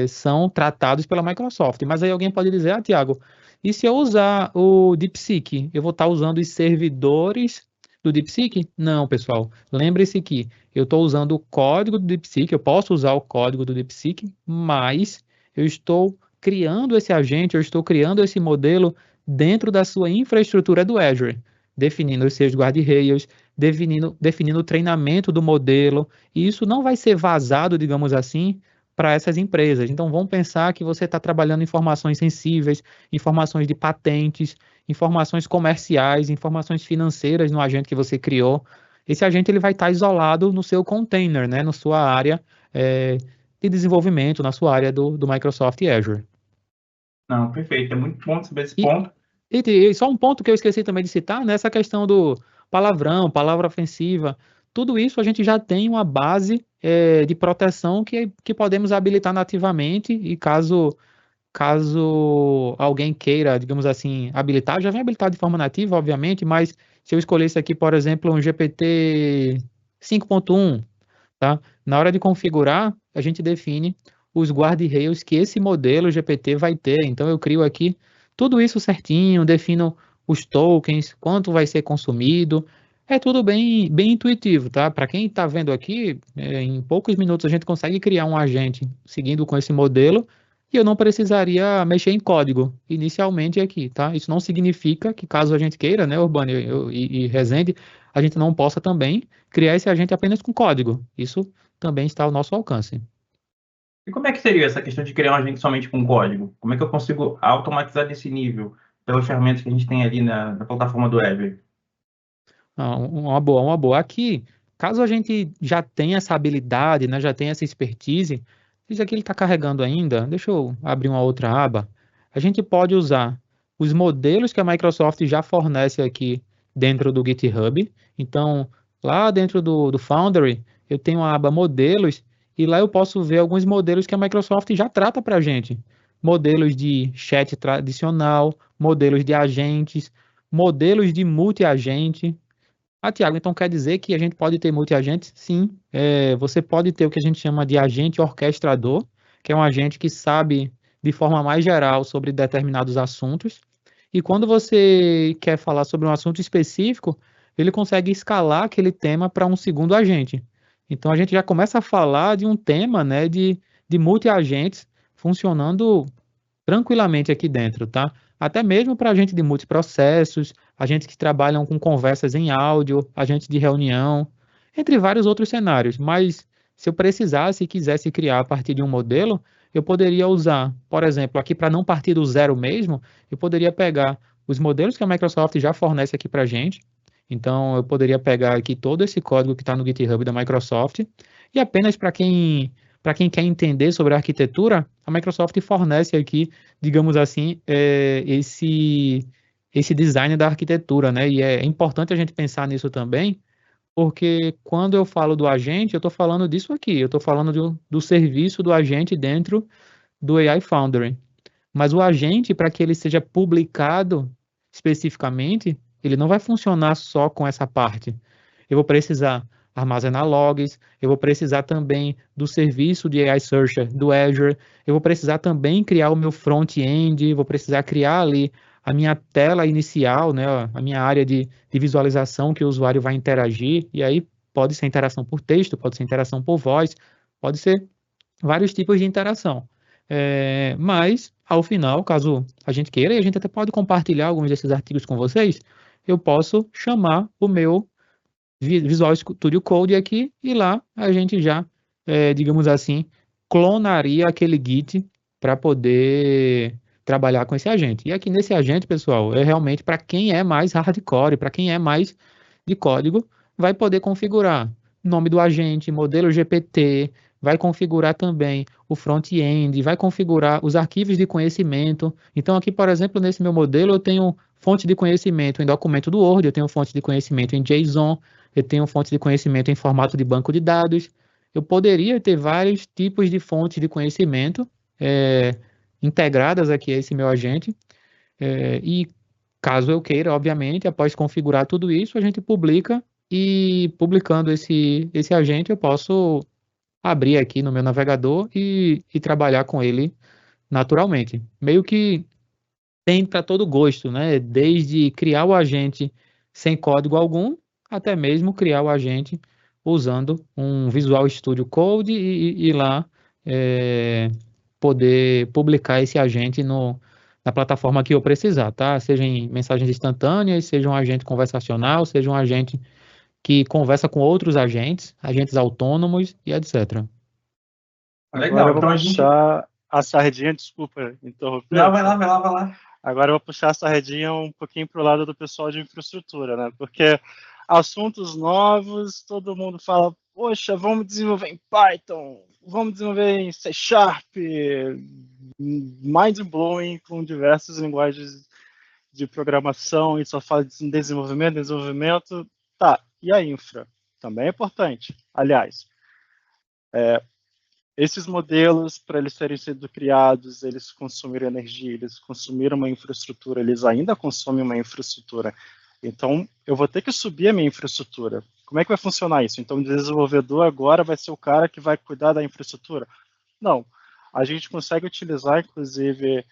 são tratados pela Microsoft. Mas aí alguém pode dizer, Tiago, e se eu usar o DeepSeek, eu vou estar usando os servidores do DeepSeek? Não, pessoal. Lembre-se que eu estou usando o código do DeepSeek, eu posso usar o código do DeepSeek, mas eu estou criando esse agente, eu estou criando esse modelo dentro da sua infraestrutura do Azure, definindo os seus guardrails, definindo o treinamento do modelo, e isso não vai ser vazado, digamos assim, para essas empresas. Então, vamos pensar que você está trabalhando informações sensíveis, informações de patentes, informações comerciais, informações financeiras no agente que você criou. Esse agente ele vai estar isolado no seu container, né, na sua área de desenvolvimento, na sua área do Microsoft Azure. Não, perfeito. É muito bom saber esse E, ponto. e só um ponto que eu esqueci também de citar, nessa questão do palavrão, palavra ofensiva, tudo isso a gente já tem uma base de proteção que podemos habilitar nativamente e caso alguém queira, digamos assim, habilitar, já vem habilitado de forma nativa, obviamente, mas se eu escolhesse aqui, por exemplo, um GPT 5.1, tá? Na hora de configurar, a gente define os guardrails que esse modelo GPT vai ter. Então, eu crio aqui tudo isso certinho, defino os tokens, quanto vai ser consumido. É tudo bem, bem intuitivo, tá? Para quem está vendo aqui, em poucos minutos a gente consegue criar um agente seguindo com esse modelo e eu não precisaria mexer em código inicialmente aqui, tá? Isso não significa que caso a gente queira, né, Urbano e Rezende, a gente não possa também criar esse agente apenas com código. Isso também está ao nosso alcance. E como é que seria essa questão de criar um agente somente com código? Como é que eu consigo automatizar desse nível pelas ferramentas que a gente tem ali na plataforma do Azure? Uma boa, uma boa. Aqui, caso a gente já tenha essa habilidade, né, já tenha essa expertise, isso aqui ele está carregando ainda, deixa eu abrir uma outra aba. A gente pode usar os modelos que a Microsoft já fornece aqui dentro do GitHub. Então, lá dentro do Foundry, eu tenho a aba modelos e lá eu posso ver alguns modelos que a Microsoft já trata para a gente. Modelos de chat tradicional, modelos de agentes, modelos de multi-agente. Tiago, então quer dizer que a gente pode ter multi-agentes? Sim, você pode ter o que a gente chama de agente orquestrador, que é um agente que sabe de forma mais geral sobre determinados assuntos, e quando você quer falar sobre um assunto específico, ele consegue escalar aquele tema para um segundo agente. Então a gente já começa a falar de um tema, né, de multi-agentes funcionando tranquilamente aqui dentro, tá? Até mesmo para a gente de multiprocessos, agentes que trabalham com conversas em áudio, agentes de reunião, entre vários outros cenários. Mas se eu precisasse e quisesse criar a partir de um modelo, eu poderia usar, por exemplo, aqui para não partir do zero mesmo, eu poderia pegar os modelos que a Microsoft já fornece aqui para a gente. Então, eu poderia pegar aqui todo esse código que está no GitHub da Microsoft e apenas para quem quer entender sobre a arquitetura, a Microsoft fornece aqui, digamos assim, esse design da arquitetura, né? E é importante a gente pensar nisso também, porque quando eu falo do agente, eu estou falando disso aqui, eu estou falando do serviço do agente dentro do AI Foundry. Mas o agente, para que ele seja publicado especificamente, ele não vai funcionar só com essa parte. Eu vou precisar armazenar logs, eu vou precisar também do serviço de AI Searcher do Azure, eu vou precisar também criar o meu front-end, vou precisar criar ali a minha tela inicial, né, a minha área de visualização que o usuário vai interagir, e aí pode ser interação por texto, pode ser interação por voz, pode ser vários tipos de interação. Mas, ao final, caso a gente queira, e a gente até pode compartilhar alguns desses artigos com vocês, eu posso chamar o meu Visual Studio Code aqui, e lá a gente já, digamos assim, clonaria aquele Git para poder trabalhar com esse agente. E aqui nesse agente, pessoal, é realmente para quem é mais hardcore, para quem é mais de código, vai poder configurar nome do agente, modelo GPT, vai configurar também o front-end, vai configurar os arquivos de conhecimento. Então aqui, por exemplo, nesse meu modelo, eu tenho fonte de conhecimento em documento do Word, eu tenho fonte de conhecimento em JSON, eu tenho fonte de conhecimento em formato de banco de dados. Eu poderia ter vários tipos de fontes de conhecimento integradas aqui a esse meu agente. E caso eu queira, obviamente, após configurar tudo isso, a gente publica, e publicando esse agente, eu posso abrir aqui no meu navegador e trabalhar com ele naturalmente. Meio que tem para todo gosto, né? Desde criar o agente sem código algum, até mesmo criar o agente usando um Visual Studio Code e lá poder publicar esse agente na plataforma que eu precisar, tá? Seja em mensagens instantâneas, seja um agente conversacional, seja um agente que conversa com outros agentes, agentes autônomos e etc. Agora Legal, eu vou então a gente... puxar a sardinha, desculpa interromper. Não, vai lá, vai lá, vai lá. Agora eu vou puxar a sardinha um pouquinho para o lado do pessoal de infraestrutura, né? Porque assuntos novos, todo mundo fala, poxa, vamos desenvolver em Python, vamos desenvolver em C Sharp, mind-blowing com diversas linguagens de programação, e só fala de desenvolvimento. Tá, e a infra? Também é importante. Aliás, esses modelos, para eles serem sendo criados, eles consumiram energia, eles consumiram uma infraestrutura, eles ainda consomem uma infraestrutura. Então, eu vou ter que subir a minha infraestrutura. Como é que vai funcionar isso? Então, o desenvolvedor agora vai ser o cara que vai cuidar da infraestrutura? Não. A gente consegue utilizar, inclusive,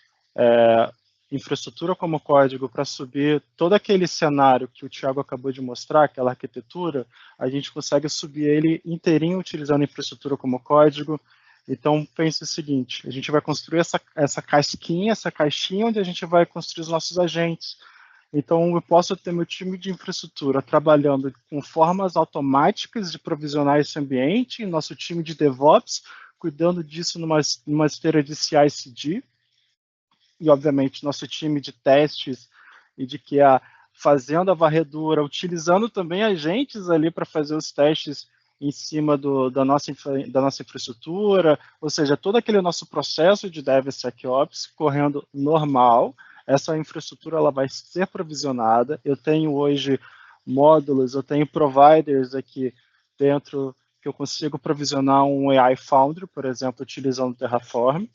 infraestrutura como código para subir todo aquele cenário que o Thiago acabou de mostrar, aquela arquitetura, a gente consegue subir ele inteirinho utilizando infraestrutura como código. Então, pense o seguinte, a gente vai construir essa casquinha, essa caixinha onde a gente vai construir os nossos agentes. Então, eu posso ter meu time de infraestrutura trabalhando com formas automáticas de provisionar esse ambiente, e nosso time de DevOps cuidando disso numa esteira de CI/CD, e, obviamente, nosso time de testes e de QA fazendo a varredura, utilizando também agentes ali para fazer os testes em cima da nossa infraestrutura, ou seja, todo aquele nosso processo de DevSecOps correndo normal. Essa infraestrutura ela vai ser provisionada. Eu tenho hoje módulos, eu tenho providers aqui dentro que eu consigo provisionar um AI Foundry, por exemplo, utilizando Terraform.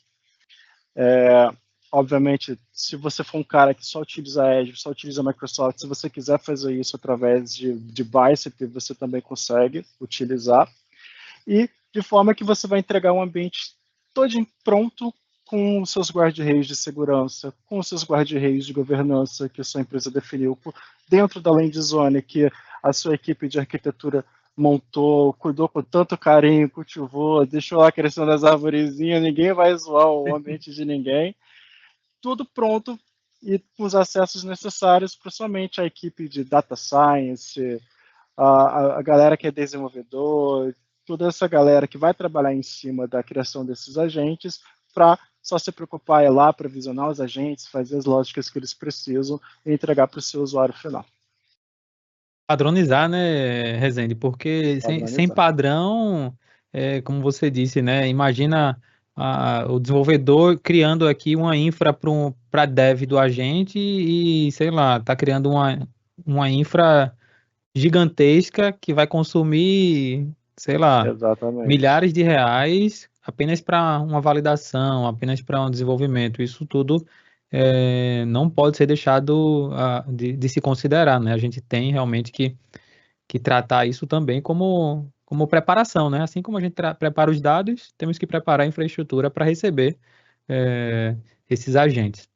Obviamente, se você for um cara que só utiliza Azure, só utiliza Microsoft, se você quiser fazer isso através de Bicep, você também consegue utilizar. E de forma que você vai entregar um ambiente todo pronto com os seus guarda-reis de segurança, com os seus guarda-reis de governança que a sua empresa definiu, dentro da Land Zone que a sua equipe de arquitetura montou, cuidou com tanto carinho, cultivou, deixou lá crescendo as arvorezinhas, ninguém vai zoar o ambiente de ninguém. Tudo pronto e com os acessos necessários para somente a equipe de Data Science, a galera que é desenvolvedor, toda essa galera que vai trabalhar em cima da criação desses agentes, para só se preocupar lá, provisionar os agentes, fazer as lógicas que eles precisam e entregar para o seu usuário final. Padronizar, né, Rezende? Porque sem padrão, como você disse, né? Imagina o desenvolvedor criando aqui uma infra para dev do agente e, sei lá, tá criando uma infra gigantesca que vai consumir, sei lá, Exatamente. milhares de reais apenas para uma validação, apenas para um desenvolvimento. Isso tudo não pode ser deixado de se considerar, né? A gente tem realmente que tratar isso também como preparação, né? Assim como a gente prepara os dados, temos que preparar a infraestrutura para receber esses agentes.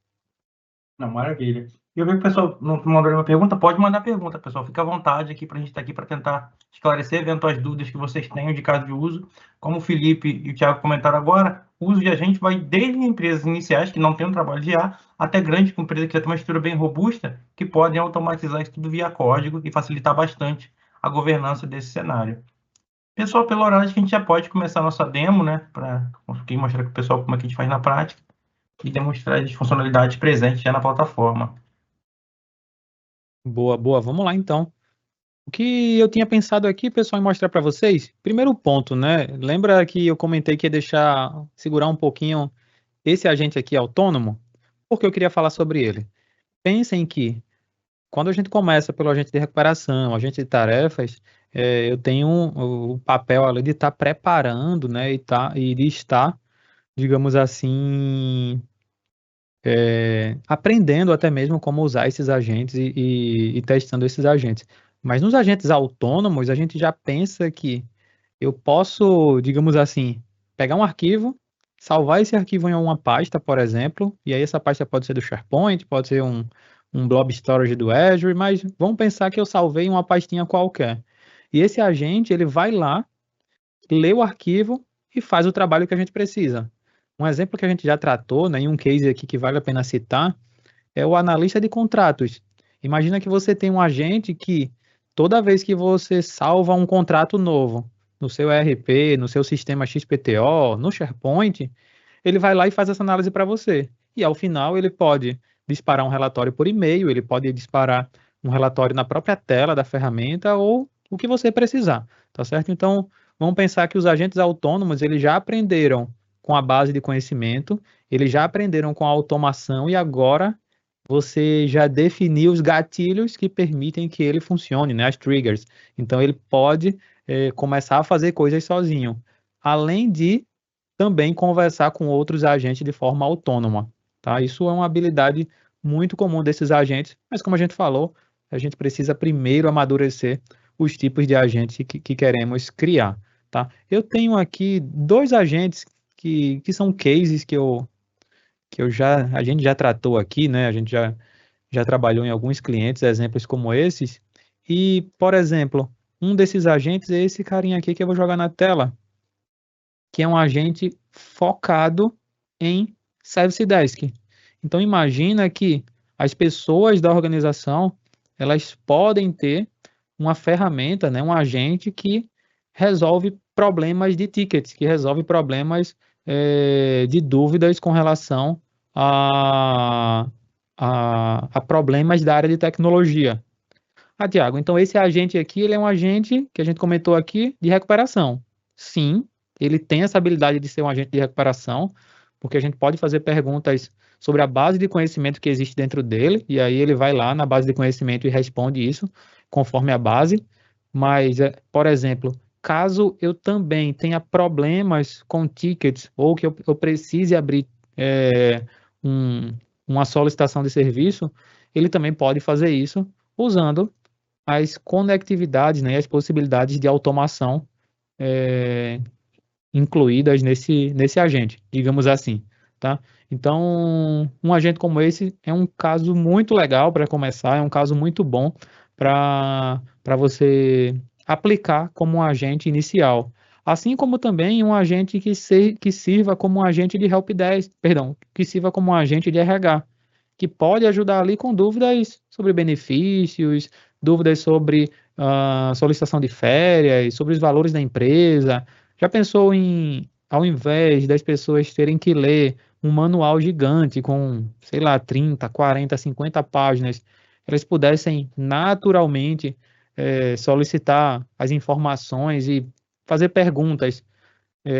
Não, maravilha. E eu vi que o pessoal não mandou nenhuma pergunta, pode mandar pergunta, pessoal. Fica à vontade aqui para a gente estar aqui para tentar esclarecer eventuais dúvidas que vocês tenham de caso de uso. Como o Felipe e o Thiago comentaram agora, o uso de agente vai desde empresas iniciais, que não têm um trabalho de IA, até grandes empresas que já têm uma estrutura bem robusta, que podem automatizar isso tudo via código e facilitar bastante a governança desse cenário. Pessoal, pelo horário, a gente já pode começar a nossa demo, né? Para conseguir mostrar para o pessoal como é que a gente faz na prática e demonstrar as funcionalidades presentes já na plataforma. Boa, boa. Vamos lá, então. O que eu tinha pensado aqui, pessoal, em mostrar para vocês, primeiro ponto, né? Lembra que eu comentei que ia segurar um pouquinho esse agente aqui autônomo? Porque eu queria falar sobre ele. Pensem que quando a gente começa pelo agente de recuperação, agente de tarefas, eu tenho o papel ali de estar preparando, né, e de estar, digamos assim, aprendendo até mesmo como usar esses agentes e testando esses agentes. Mas nos agentes autônomos, a gente já pensa que eu posso, digamos assim, pegar um arquivo, salvar esse arquivo em uma pasta, por exemplo, e aí essa pasta pode ser do SharePoint, pode ser um blob storage do Azure, mas vamos pensar que eu salvei em uma pastinha qualquer. E esse agente, ele vai lá, lê o arquivo e faz o trabalho que a gente precisa. Um exemplo que a gente já tratou, né, em um case aqui que vale a pena citar, é o analista de contratos. Imagina que você tem um agente que toda vez que você salva um contrato novo no seu ERP, no seu sistema XPTO, no SharePoint, ele vai lá e faz essa análise para você. E ao final ele pode disparar um relatório por e-mail, ele pode disparar um relatório na própria tela da ferramenta ou o que você precisar, tá certo? Então, vamos pensar que os agentes autônomos, eles já aprenderam com a base de conhecimento, eles já aprenderam com a automação e agora você já definiu os gatilhos que permitem que ele funcione, né, as triggers. Então, ele pode começar a fazer coisas sozinho, além de também conversar com outros agentes de forma autônoma, tá? Isso é uma habilidade muito comum desses agentes, mas como a gente falou, a gente precisa primeiro amadurecer os tipos de agentes que queremos criar, tá? Eu tenho aqui dois agentes que são cases a gente já tratou aqui, né? A gente já trabalhou em alguns clientes, exemplos como esses, e, por exemplo, um desses agentes é esse carinha aqui que eu vou jogar na tela, que é um agente focado em Service Desk. Então imagina que as pessoas da organização, elas podem ter uma ferramenta, né, um agente que resolve problemas de tickets, que resolve problemas de dúvidas com relação a problemas da área de tecnologia. Ah, Tiago, então esse agente aqui, ele é um agente que a gente comentou aqui de recuperação. Sim, ele tem essa habilidade de ser um agente de recuperação, porque a gente pode fazer perguntas sobre a base de conhecimento que existe dentro dele, e aí ele vai lá na base de conhecimento e responde isso conforme a base. Mas, por exemplo, caso eu também tenha problemas com tickets, ou que eu precise abrir uma solicitação de serviço, ele também pode fazer isso usando as conectividades, né, as possibilidades de automação incluídas nesse agente, digamos assim, tá? Então, um agente como esse é um caso muito legal para começar, é um caso muito bom para você aplicar como um agente inicial. Assim como também um agente que sirva como um agente de helpdesk, perdão, que sirva como um agente de RH, que pode ajudar ali com dúvidas sobre benefícios, dúvidas sobre solicitação de férias, sobre os valores da empresa. Já pensou em, ao invés das pessoas terem que ler um manual gigante com, sei lá, 30, 40, 50 páginas, elas pudessem naturalmente solicitar as informações e fazer perguntas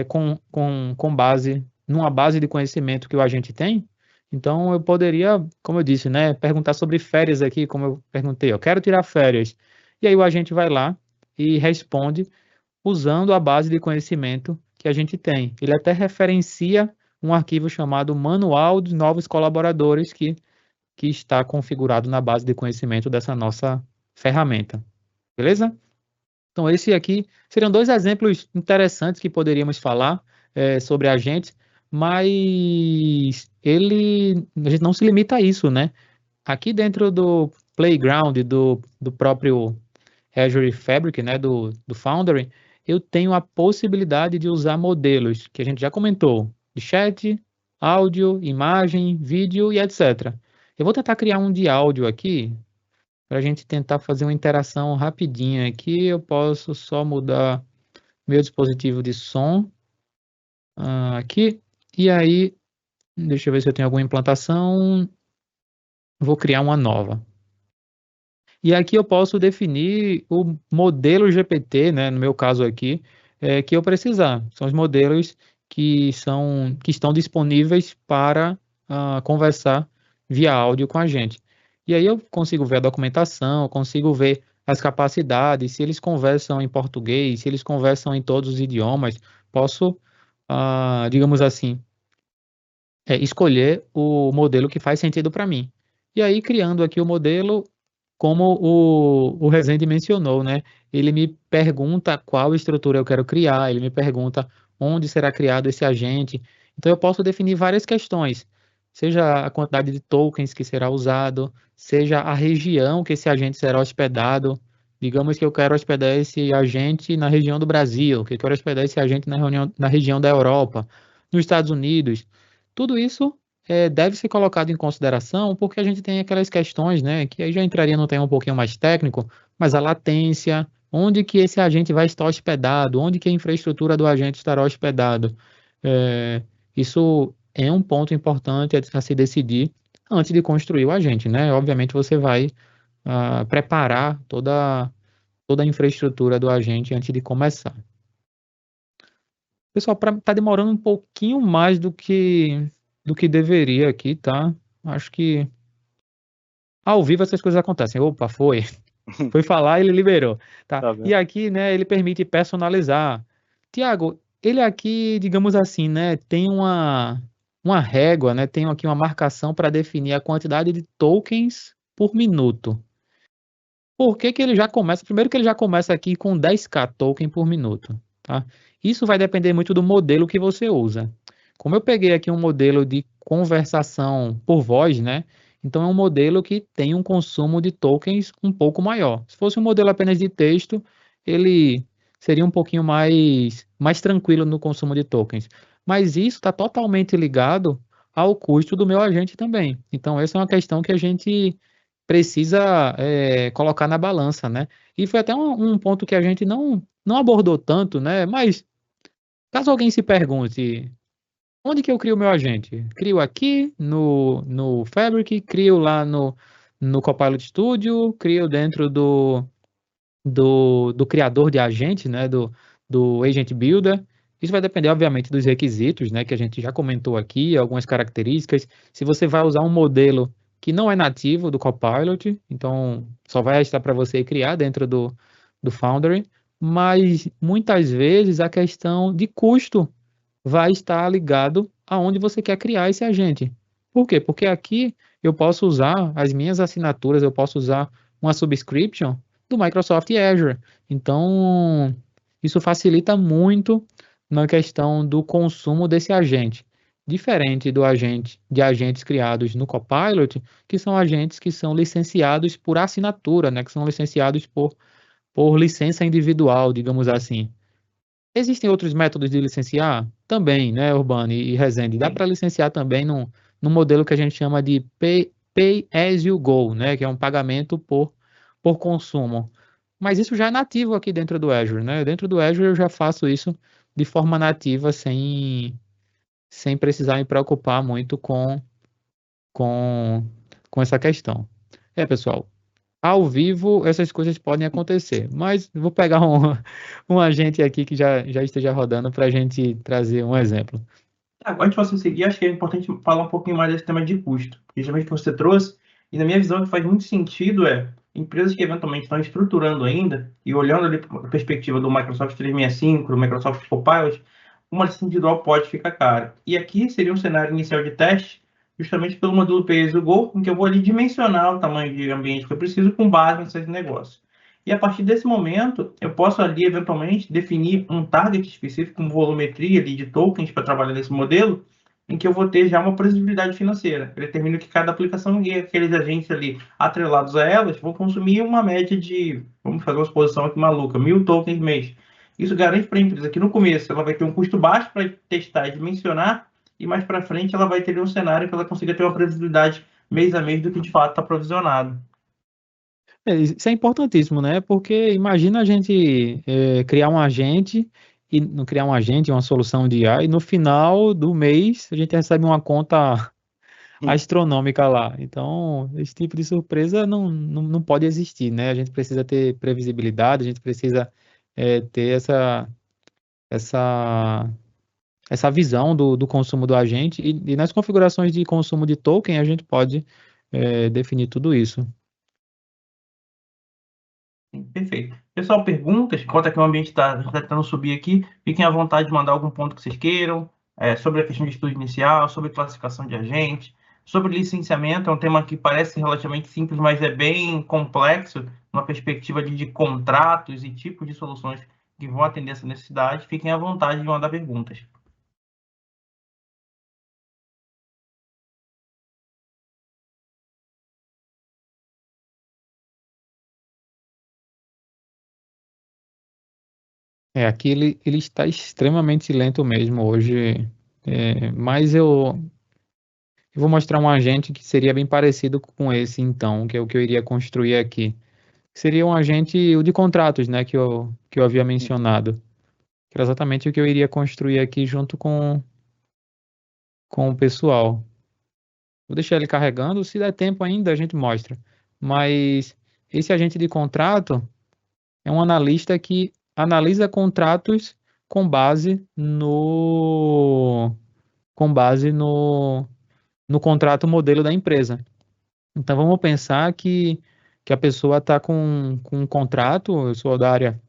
com base numa base de conhecimento que o agente tem? Então, eu poderia, como eu disse, né, perguntar sobre férias aqui, como eu perguntei, eu quero tirar férias. E aí o agente vai lá e responde usando a base de conhecimento que a gente tem. Ele até referencia um arquivo chamado Manual de Novos Colaboradores que está configurado na base de conhecimento dessa nossa ferramenta. Beleza? Então, esse aqui seriam dois exemplos interessantes que poderíamos falar sobre agentes, mas a gente não se limita a isso, né? Aqui dentro do Playground do próprio Azure Fabric, né, do Foundry, eu tenho a possibilidade de usar modelos que a gente já comentou, de chat, áudio, imagem, vídeo e etc. Eu vou tentar criar um de áudio aqui. para a gente tentar fazer uma interação rapidinha aqui. Eu posso só mudar meu dispositivo de som aqui, e aí, deixa eu ver se eu tenho alguma implantação, vou criar uma nova. E aqui eu posso definir o modelo GPT, né, no meu caso aqui, que eu precisar. São os modelos que estão disponíveis para conversar via áudio com a gente. E aí eu consigo ver a documentação, eu consigo ver as capacidades, se eles conversam em português, se eles conversam em todos os idiomas, posso, digamos assim, escolher o modelo que faz sentido para mim. E aí, criando aqui o modelo, como o Rezende mencionou, né? Ele me pergunta qual estrutura eu quero criar, ele me pergunta onde será criado esse agente. Então, eu posso definir várias questões, seja a quantidade de tokens que será usado, seja a região que esse agente será hospedado. Digamos que eu quero hospedar esse agente na região do Brasil, que eu quero hospedar esse agente na região da Europa, nos Estados Unidos. Tudo isso deve ser colocado em consideração, porque a gente tem aquelas questões, né, que aí já entraria no tema um pouquinho mais técnico, mas a latência, onde que esse agente vai estar hospedado, onde que a infraestrutura do agente estará hospedado. Isso é um ponto importante a se decidir antes de construir o agente, né? Obviamente você vai preparar toda a infraestrutura do agente antes de começar. Pessoal, tá demorando um pouquinho mais do que deveria aqui, tá? Acho que ao vivo essas coisas acontecem. Opa, foi falar, ele liberou, tá? Tá bem. E aqui, né, ele permite personalizar. Tiago, ele aqui, digamos assim, né, tem uma régua, né? Tem aqui uma marcação para definir a quantidade de tokens por minuto. Por que que ele já começa? Primeiro que ele já começa aqui com 10k token por minuto, tá? Isso vai depender muito do modelo que você usa. Como eu peguei aqui um modelo de conversação por voz, né? Então é um modelo que tem um consumo de tokens um pouco maior. Se fosse um modelo apenas de texto, ele seria um pouquinho mais tranquilo no consumo de tokens. Mas isso está totalmente ligado ao custo do meu agente também. Então essa é uma questão que a gente precisa colocar na balança, né? E foi até um ponto que a gente não abordou tanto, né? Mas caso alguém se pergunte, onde que eu crio o meu agente? Crio aqui no Fabric, crio lá no Copilot Studio, crio dentro do criador de agente, né? Do Agent Builder. Isso vai depender, obviamente, dos requisitos, né? Que a gente já comentou aqui, algumas características. Se você vai usar um modelo que não é nativo do Copilot, então só vai estar para você criar dentro do Foundry, mas muitas vezes a questão de custo vai estar ligado aonde você quer criar esse agente. Por quê? Porque aqui eu posso usar as minhas assinaturas, eu posso usar uma subscription do Microsoft Azure. Então, isso facilita muito na questão do consumo desse agente. Diferente de agentes criados no Copilot, que são agentes que são licenciados por assinatura, né? Que são licenciados por licença individual, digamos assim. Existem outros métodos de licenciar? Também, né, Urbani e Rezende? Dá para licenciar também num modelo que a gente chama de pay as you go, né? Que é um pagamento por consumo. Mas isso já é nativo aqui dentro do Azure, né? Dentro do Azure eu já faço isso de forma nativa, sem precisar me preocupar muito com essa questão. Pessoal, ao vivo essas coisas podem acontecer, mas vou pegar um agente aqui que já esteja rodando para a gente trazer um exemplo. Antes de você seguir, acho que é importante falar um pouquinho mais desse tema de custo, porque justamente que você trouxe, e na minha visão que faz muito sentido empresas que eventualmente estão estruturando ainda, e olhando ali para a perspectiva do Microsoft 365, do Microsoft Copilot, uma licença individual pode ficar cara. E aqui seria um cenário inicial de teste, justamente pelo modelo Pay as you go, em que eu vou ali dimensionar o tamanho de ambiente que eu preciso com base nesse negócio. E a partir desse momento, eu posso ali, eventualmente, definir um target específico, uma volumetria ali de tokens para trabalhar nesse modelo, em que eu vou ter já uma previsibilidade financeira. Eu determino que cada aplicação e aqueles agentes ali atrelados a elas vão consumir uma média de, vamos fazer uma suposição aqui maluca, 1.000 tokens mês. Isso garante para a empresa que no começo ela vai ter um custo baixo para testar e dimensionar, e mais para frente ela vai ter um cenário que ela consiga ter uma previsibilidade mês a mês do que de fato está provisionado. Isso é importantíssimo, né? Porque imagina a gente criar um agente e não criar um agente, uma solução de IA, e no final do mês a gente recebe uma conta astronômica lá. Então, esse tipo de surpresa não pode existir, né? A gente precisa ter previsibilidade, a gente precisa ter essa, essa visão do consumo do agente, e nas configurações de consumo de token a gente pode definir tudo isso. Perfeito. Pessoal, perguntas, enquanto aqui o ambiente está tentando subir aqui, fiquem à vontade de mandar algum ponto que vocês queiram, sobre a questão de estudo inicial, sobre classificação de agentes, sobre licenciamento, é um tema que parece relativamente simples, mas é bem complexo, numa perspectiva de contratos e tipos de soluções que vão atender essa necessidade. Fiquem à vontade de mandar perguntas. Aqui ele está extremamente lento mesmo hoje, mas eu vou mostrar um agente que seria bem parecido com esse, então, que é o que eu iria construir aqui. Seria um agente o de contratos, né, que eu havia mencionado. Que era exatamente o que eu iria construir aqui junto com o pessoal. Vou deixar ele carregando, se der tempo ainda a gente mostra. Mas esse agente de contrato é um analista que analisa contratos com base no contrato modelo da empresa. Então vamos pensar que a pessoa está com um contrato, eu sou da área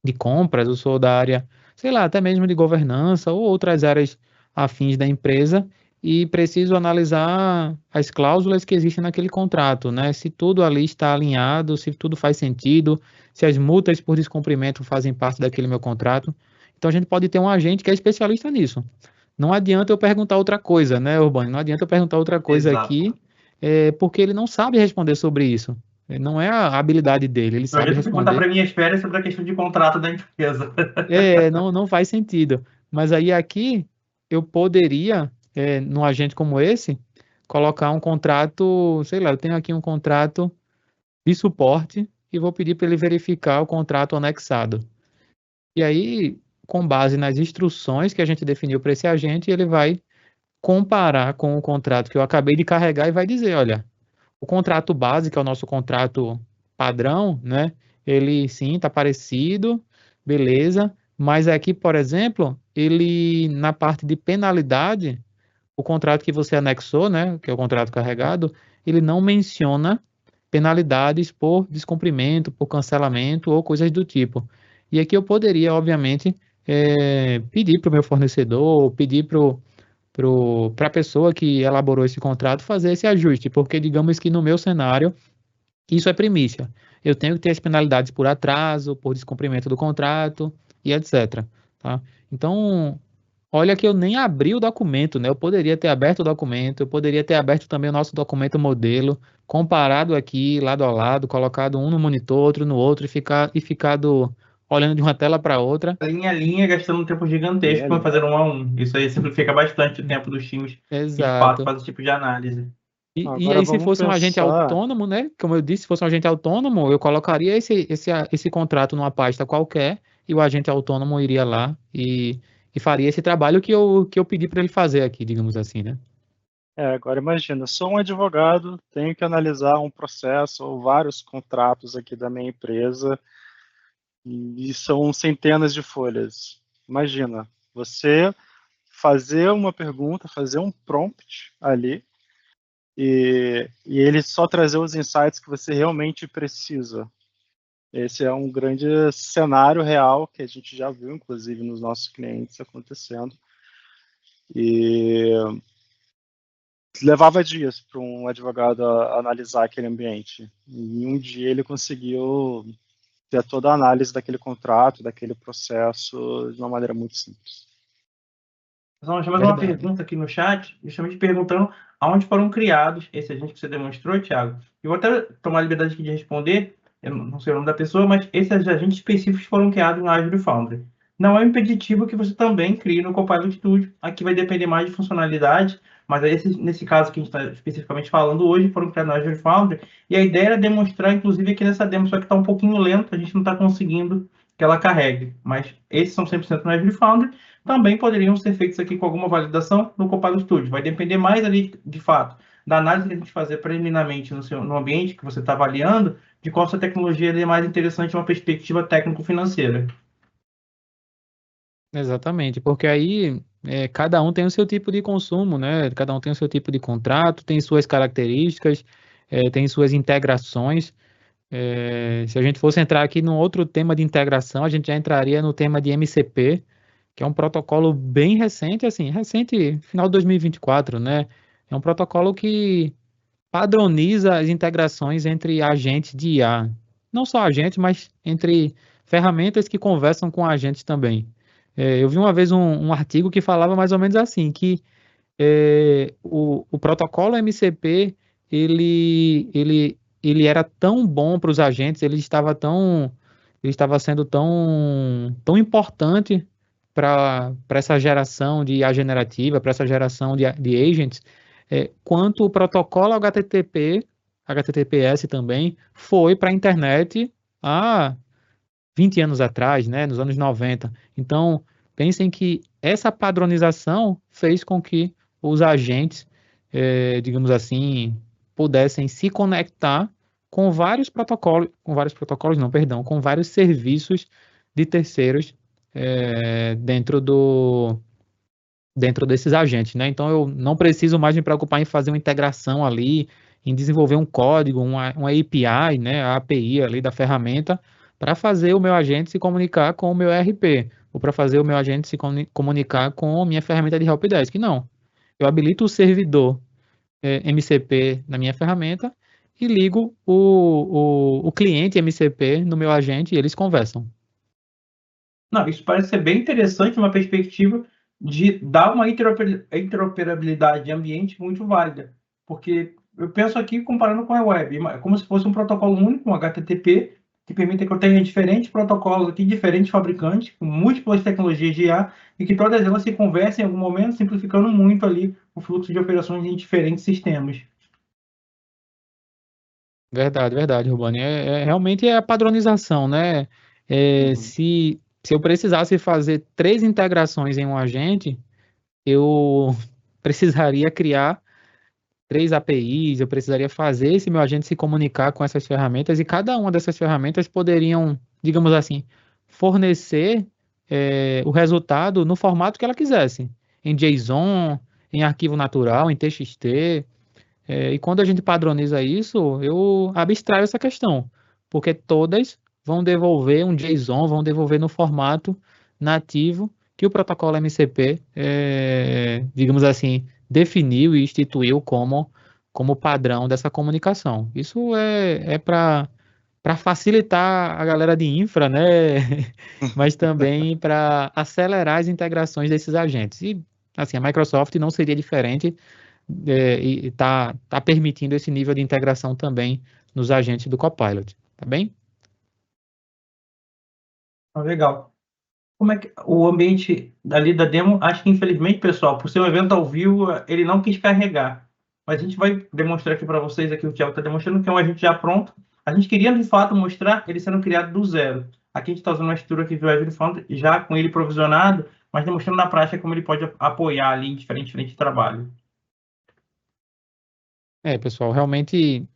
de compras, eu sou da área, sei lá, até mesmo de governança ou outras áreas afins da empresa, e preciso analisar as cláusulas que existem naquele contrato, né? Se tudo ali está alinhado, se tudo faz sentido, se as multas por descumprimento fazem parte daquele meu contrato. Então a gente pode ter um agente que é especialista nisso. Não adianta eu perguntar outra coisa, né, Urbano? Não adianta eu perguntar outra coisa Exato. aqui, porque ele não sabe responder sobre isso. Não é a habilidade dele, ele Não sabe adianta perguntar responder. para minhas férias sobre a questão de contrato da empresa. Não faz sentido. Mas aí aqui eu poderia, num agente como esse, colocar um contrato, sei lá, eu tenho aqui um contrato de suporte e vou pedir para ele verificar o contrato anexado. E aí, com base nas instruções que a gente definiu para esse agente, ele vai comparar com o contrato que eu acabei de carregar e vai dizer, olha, o contrato base, que é o nosso contrato padrão, né? Ele sim está parecido, beleza, mas aqui, por exemplo, ele na parte de penalidade, o contrato que você anexou, né, que é o contrato carregado, ele não menciona penalidades por descumprimento, por cancelamento ou coisas do tipo. E aqui eu poderia, obviamente, pedir para o meu fornecedor, pedir para a pessoa que elaborou esse contrato fazer esse ajuste, porque digamos que no meu cenário, isso é primícia. Eu tenho que ter as penalidades por atraso, por descumprimento do contrato e etc. Tá? Então, olha que eu nem abri o documento, né? Eu poderia ter aberto o documento, eu poderia ter aberto também o nosso documento modelo, comparado aqui, lado a lado, colocado um no monitor, outro no outro, e ficado olhando de uma tela para outra. Linha a linha, gastando um tempo gigantesco para fazer 1 a 1. Isso aí simplifica bastante o tempo dos times que de fato Exato. fazem esse tipo de análise. E Agora aí, se vamos fosse um agente pensar. autônomo, né? Como eu disse, se fosse um agente autônomo, eu colocaria esse contrato numa pasta qualquer e o agente autônomo iria lá e faria esse trabalho que eu pedi para ele fazer aqui, digamos assim, né? Agora imagina, sou um advogado, tenho que analisar um processo ou vários contratos aqui da minha empresa e são centenas de folhas. Imagina, você fazer uma pergunta, fazer um prompt ali e ele só trazer os insights que você realmente precisa. Esse é um grande cenário real que a gente já viu, inclusive, nos nossos clientes acontecendo. E levava dias para um advogado analisar aquele ambiente. E em um dia ele conseguiu ter toda a análise daquele contrato, daquele processo, de uma maneira muito simples. Nós temos uma Verdade. pergunta aqui no chat, justamente perguntando aonde foram criados esse agente que você demonstrou, Thiago. Eu vou até tomar a liberdade aqui de responder, eu não sei o nome da pessoa, mas esses agentes específicos foram criados no Azure Foundry. Não é um impeditivo que você também crie no Copilot Studio. Aqui vai depender mais de funcionalidade, mas nesse caso que a gente está especificamente falando hoje, foram criados no Azure Foundry, e a ideia era demonstrar, inclusive, aqui nessa demo, só que está um pouquinho lento, a gente não está conseguindo que ela carregue, mas esses são 100% no Azure Foundry, também poderiam ser feitos aqui com alguma validação no Copilot Studio, vai depender mais ali, de fato, da análise que a gente fazer preliminarmente no ambiente que você está avaliando, de qual essa tecnologia é mais interessante de uma perspectiva técnico-financeira. Exatamente, porque aí cada um tem o seu tipo de consumo, né? Cada um tem o seu tipo de contrato, tem suas características, tem suas integrações. Se a gente fosse entrar aqui num outro tema de integração, a gente já entraria no tema de MCP, que é um protocolo bem recente, assim, recente, final de 2024, né? É um protocolo que padroniza as integrações entre agentes de IA. Não só agentes, mas entre ferramentas que conversam com agentes também. Eu vi uma vez um artigo que falava mais ou menos assim, que o protocolo MCP, ele era tão bom para os agentes, ele estava sendo tão importante para essa geração de IA generativa, para essa geração de agents, quanto o protocolo HTTPS também foi para a internet há 20 anos atrás, né, nos anos 90. Então, pensem que essa padronização fez com que os agentes, digamos assim, pudessem se conectar com vários protocolos não, perdão, com vários serviços de terceiros dentro desses agentes, né? Então eu não preciso mais me preocupar em fazer uma integração ali, em desenvolver um código, uma API, né? A API ali da ferramenta para fazer o meu agente se comunicar com o meu ERP, ou para fazer o meu agente se comunicar com a minha ferramenta de helpdesk. Não. Eu habilito o servidor MCP na minha ferramenta e ligo o cliente MCP no meu agente e eles conversam. Não, isso parece ser bem interessante, uma perspectiva de dar uma interoperabilidade de ambiente muito válida, porque eu penso aqui comparando com a web, como se fosse um protocolo único, um HTTP, que permite que eu tenha diferentes protocolos aqui, diferentes fabricantes, com múltiplas tecnologias de IA, e que todas elas se conversem em algum momento, simplificando muito ali o fluxo de operações em diferentes sistemas. Verdade, verdade, Rubani. Realmente é a padronização, né? Se eu precisasse fazer 3 integrações em um agente, eu precisaria criar 3 APIs, eu precisaria fazer esse meu agente se comunicar com essas ferramentas e cada uma dessas ferramentas poderiam, digamos assim, fornecer o resultado no formato que ela quisesse, em JSON, em arquivo natural, em TXT. E quando a gente padroniza isso, eu abstraio essa questão, porque todas vão devolver um JSON, vão devolver no formato nativo que o protocolo MCP, digamos assim, definiu e instituiu como padrão dessa comunicação. Isso é para facilitar a galera de infra, né? Mas também para acelerar as integrações desses agentes. E assim, a Microsoft não seria diferente e está permitindo esse nível de integração também nos agentes do Copilot, tá bem? Legal. Como é que o ambiente ali da demo, acho que infelizmente, pessoal, por ser um evento ao vivo, ele não quis carregar. Mas a gente vai demonstrar aqui para vocês, aqui o Thiago está demonstrando que é um agente já pronto. A gente queria, de fato, mostrar ele sendo criado do zero. Aqui a gente está usando uma estrutura aqui do Azure Foundry, já com ele provisionado, mas demonstrando na prática como ele pode apoiar ali em diferentes frentes de trabalho. Pessoal, realmente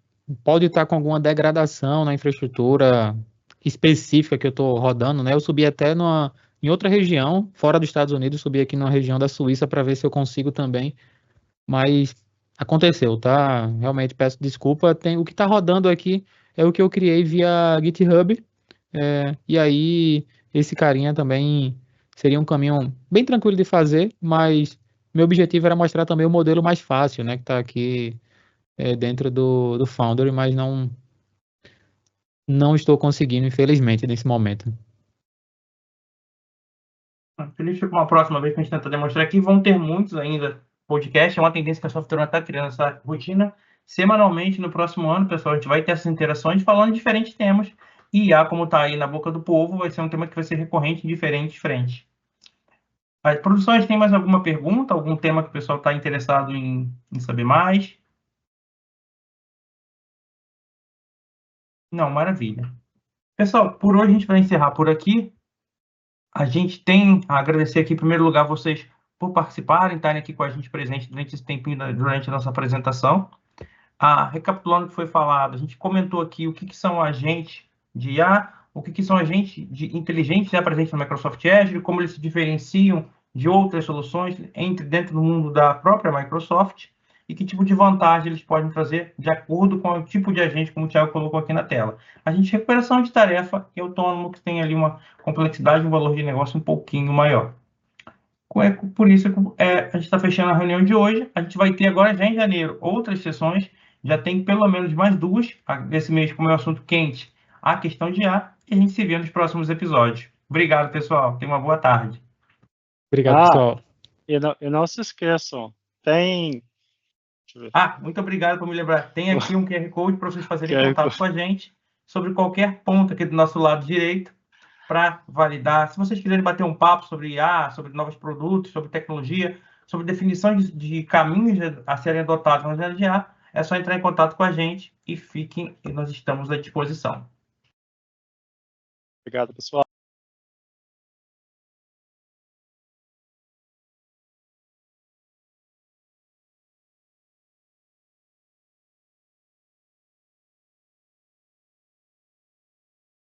pode estar com alguma degradação na infraestrutura específica que eu estou rodando, né? Eu subi até em outra região, fora dos Estados Unidos, subi aqui na região da Suíça para ver se eu consigo também, mas aconteceu, tá? Realmente peço desculpa. O que está rodando aqui é o que eu criei via GitHub, e aí esse carinha também seria um caminho bem tranquilo de fazer, mas meu objetivo era mostrar também o modelo mais fácil, né? Que está aqui dentro do Foundry, mas não estou conseguindo, infelizmente, nesse momento. Feliz, para uma próxima vez que a gente tenta demonstrar aqui. Vão ter muitos ainda podcast. É uma tendência que a Software está criando essa rotina semanalmente no próximo ano, pessoal. A gente vai ter essas interações falando de diferentes temas. E IA, como está aí na boca do povo, vai ser um tema que vai ser recorrente em diferentes frentes. As produções, tem mais alguma pergunta, algum tema que o pessoal está interessado em saber mais? Não, maravilha. Pessoal, por hoje a gente vai encerrar por aqui. A gente tem a agradecer aqui, em primeiro lugar, vocês por participarem, estarem aqui com a gente presente durante esse tempinho, durante a nossa apresentação. Recapitulando o que foi falado, a gente comentou aqui o que são agentes de IA, o que são agentes de inteligentes presentes no Microsoft Azure, como eles se diferenciam de outras soluções dentro do mundo da própria Microsoft e que tipo de vantagem eles podem trazer de acordo com o tipo de agente, como o Thiago colocou aqui na tela. A gente recuperação de tarefa e autônomo, que tem ali uma complexidade, um valor de negócio um pouquinho maior. Por isso, a gente está fechando a reunião de hoje. A gente vai ter agora, já em janeiro, outras sessões. Já tem pelo menos mais duas. Esse mês, como é um assunto quente, a questão de ar. E a gente se vê nos próximos episódios. Obrigado, pessoal. Tenha uma boa tarde. Obrigado, pessoal. E não se esqueçam, tem... muito obrigado por me lembrar. Tem aqui um QR Code para vocês fazerem contato com a gente sobre qualquer ponto aqui do nosso lado direito para validar. Se vocês quiserem bater um papo sobre IA, sobre novos produtos, sobre tecnologia, sobre definição de caminhos a serem adotados na área de IA, é só entrar em contato com a gente e nós estamos à disposição. Obrigado, pessoal.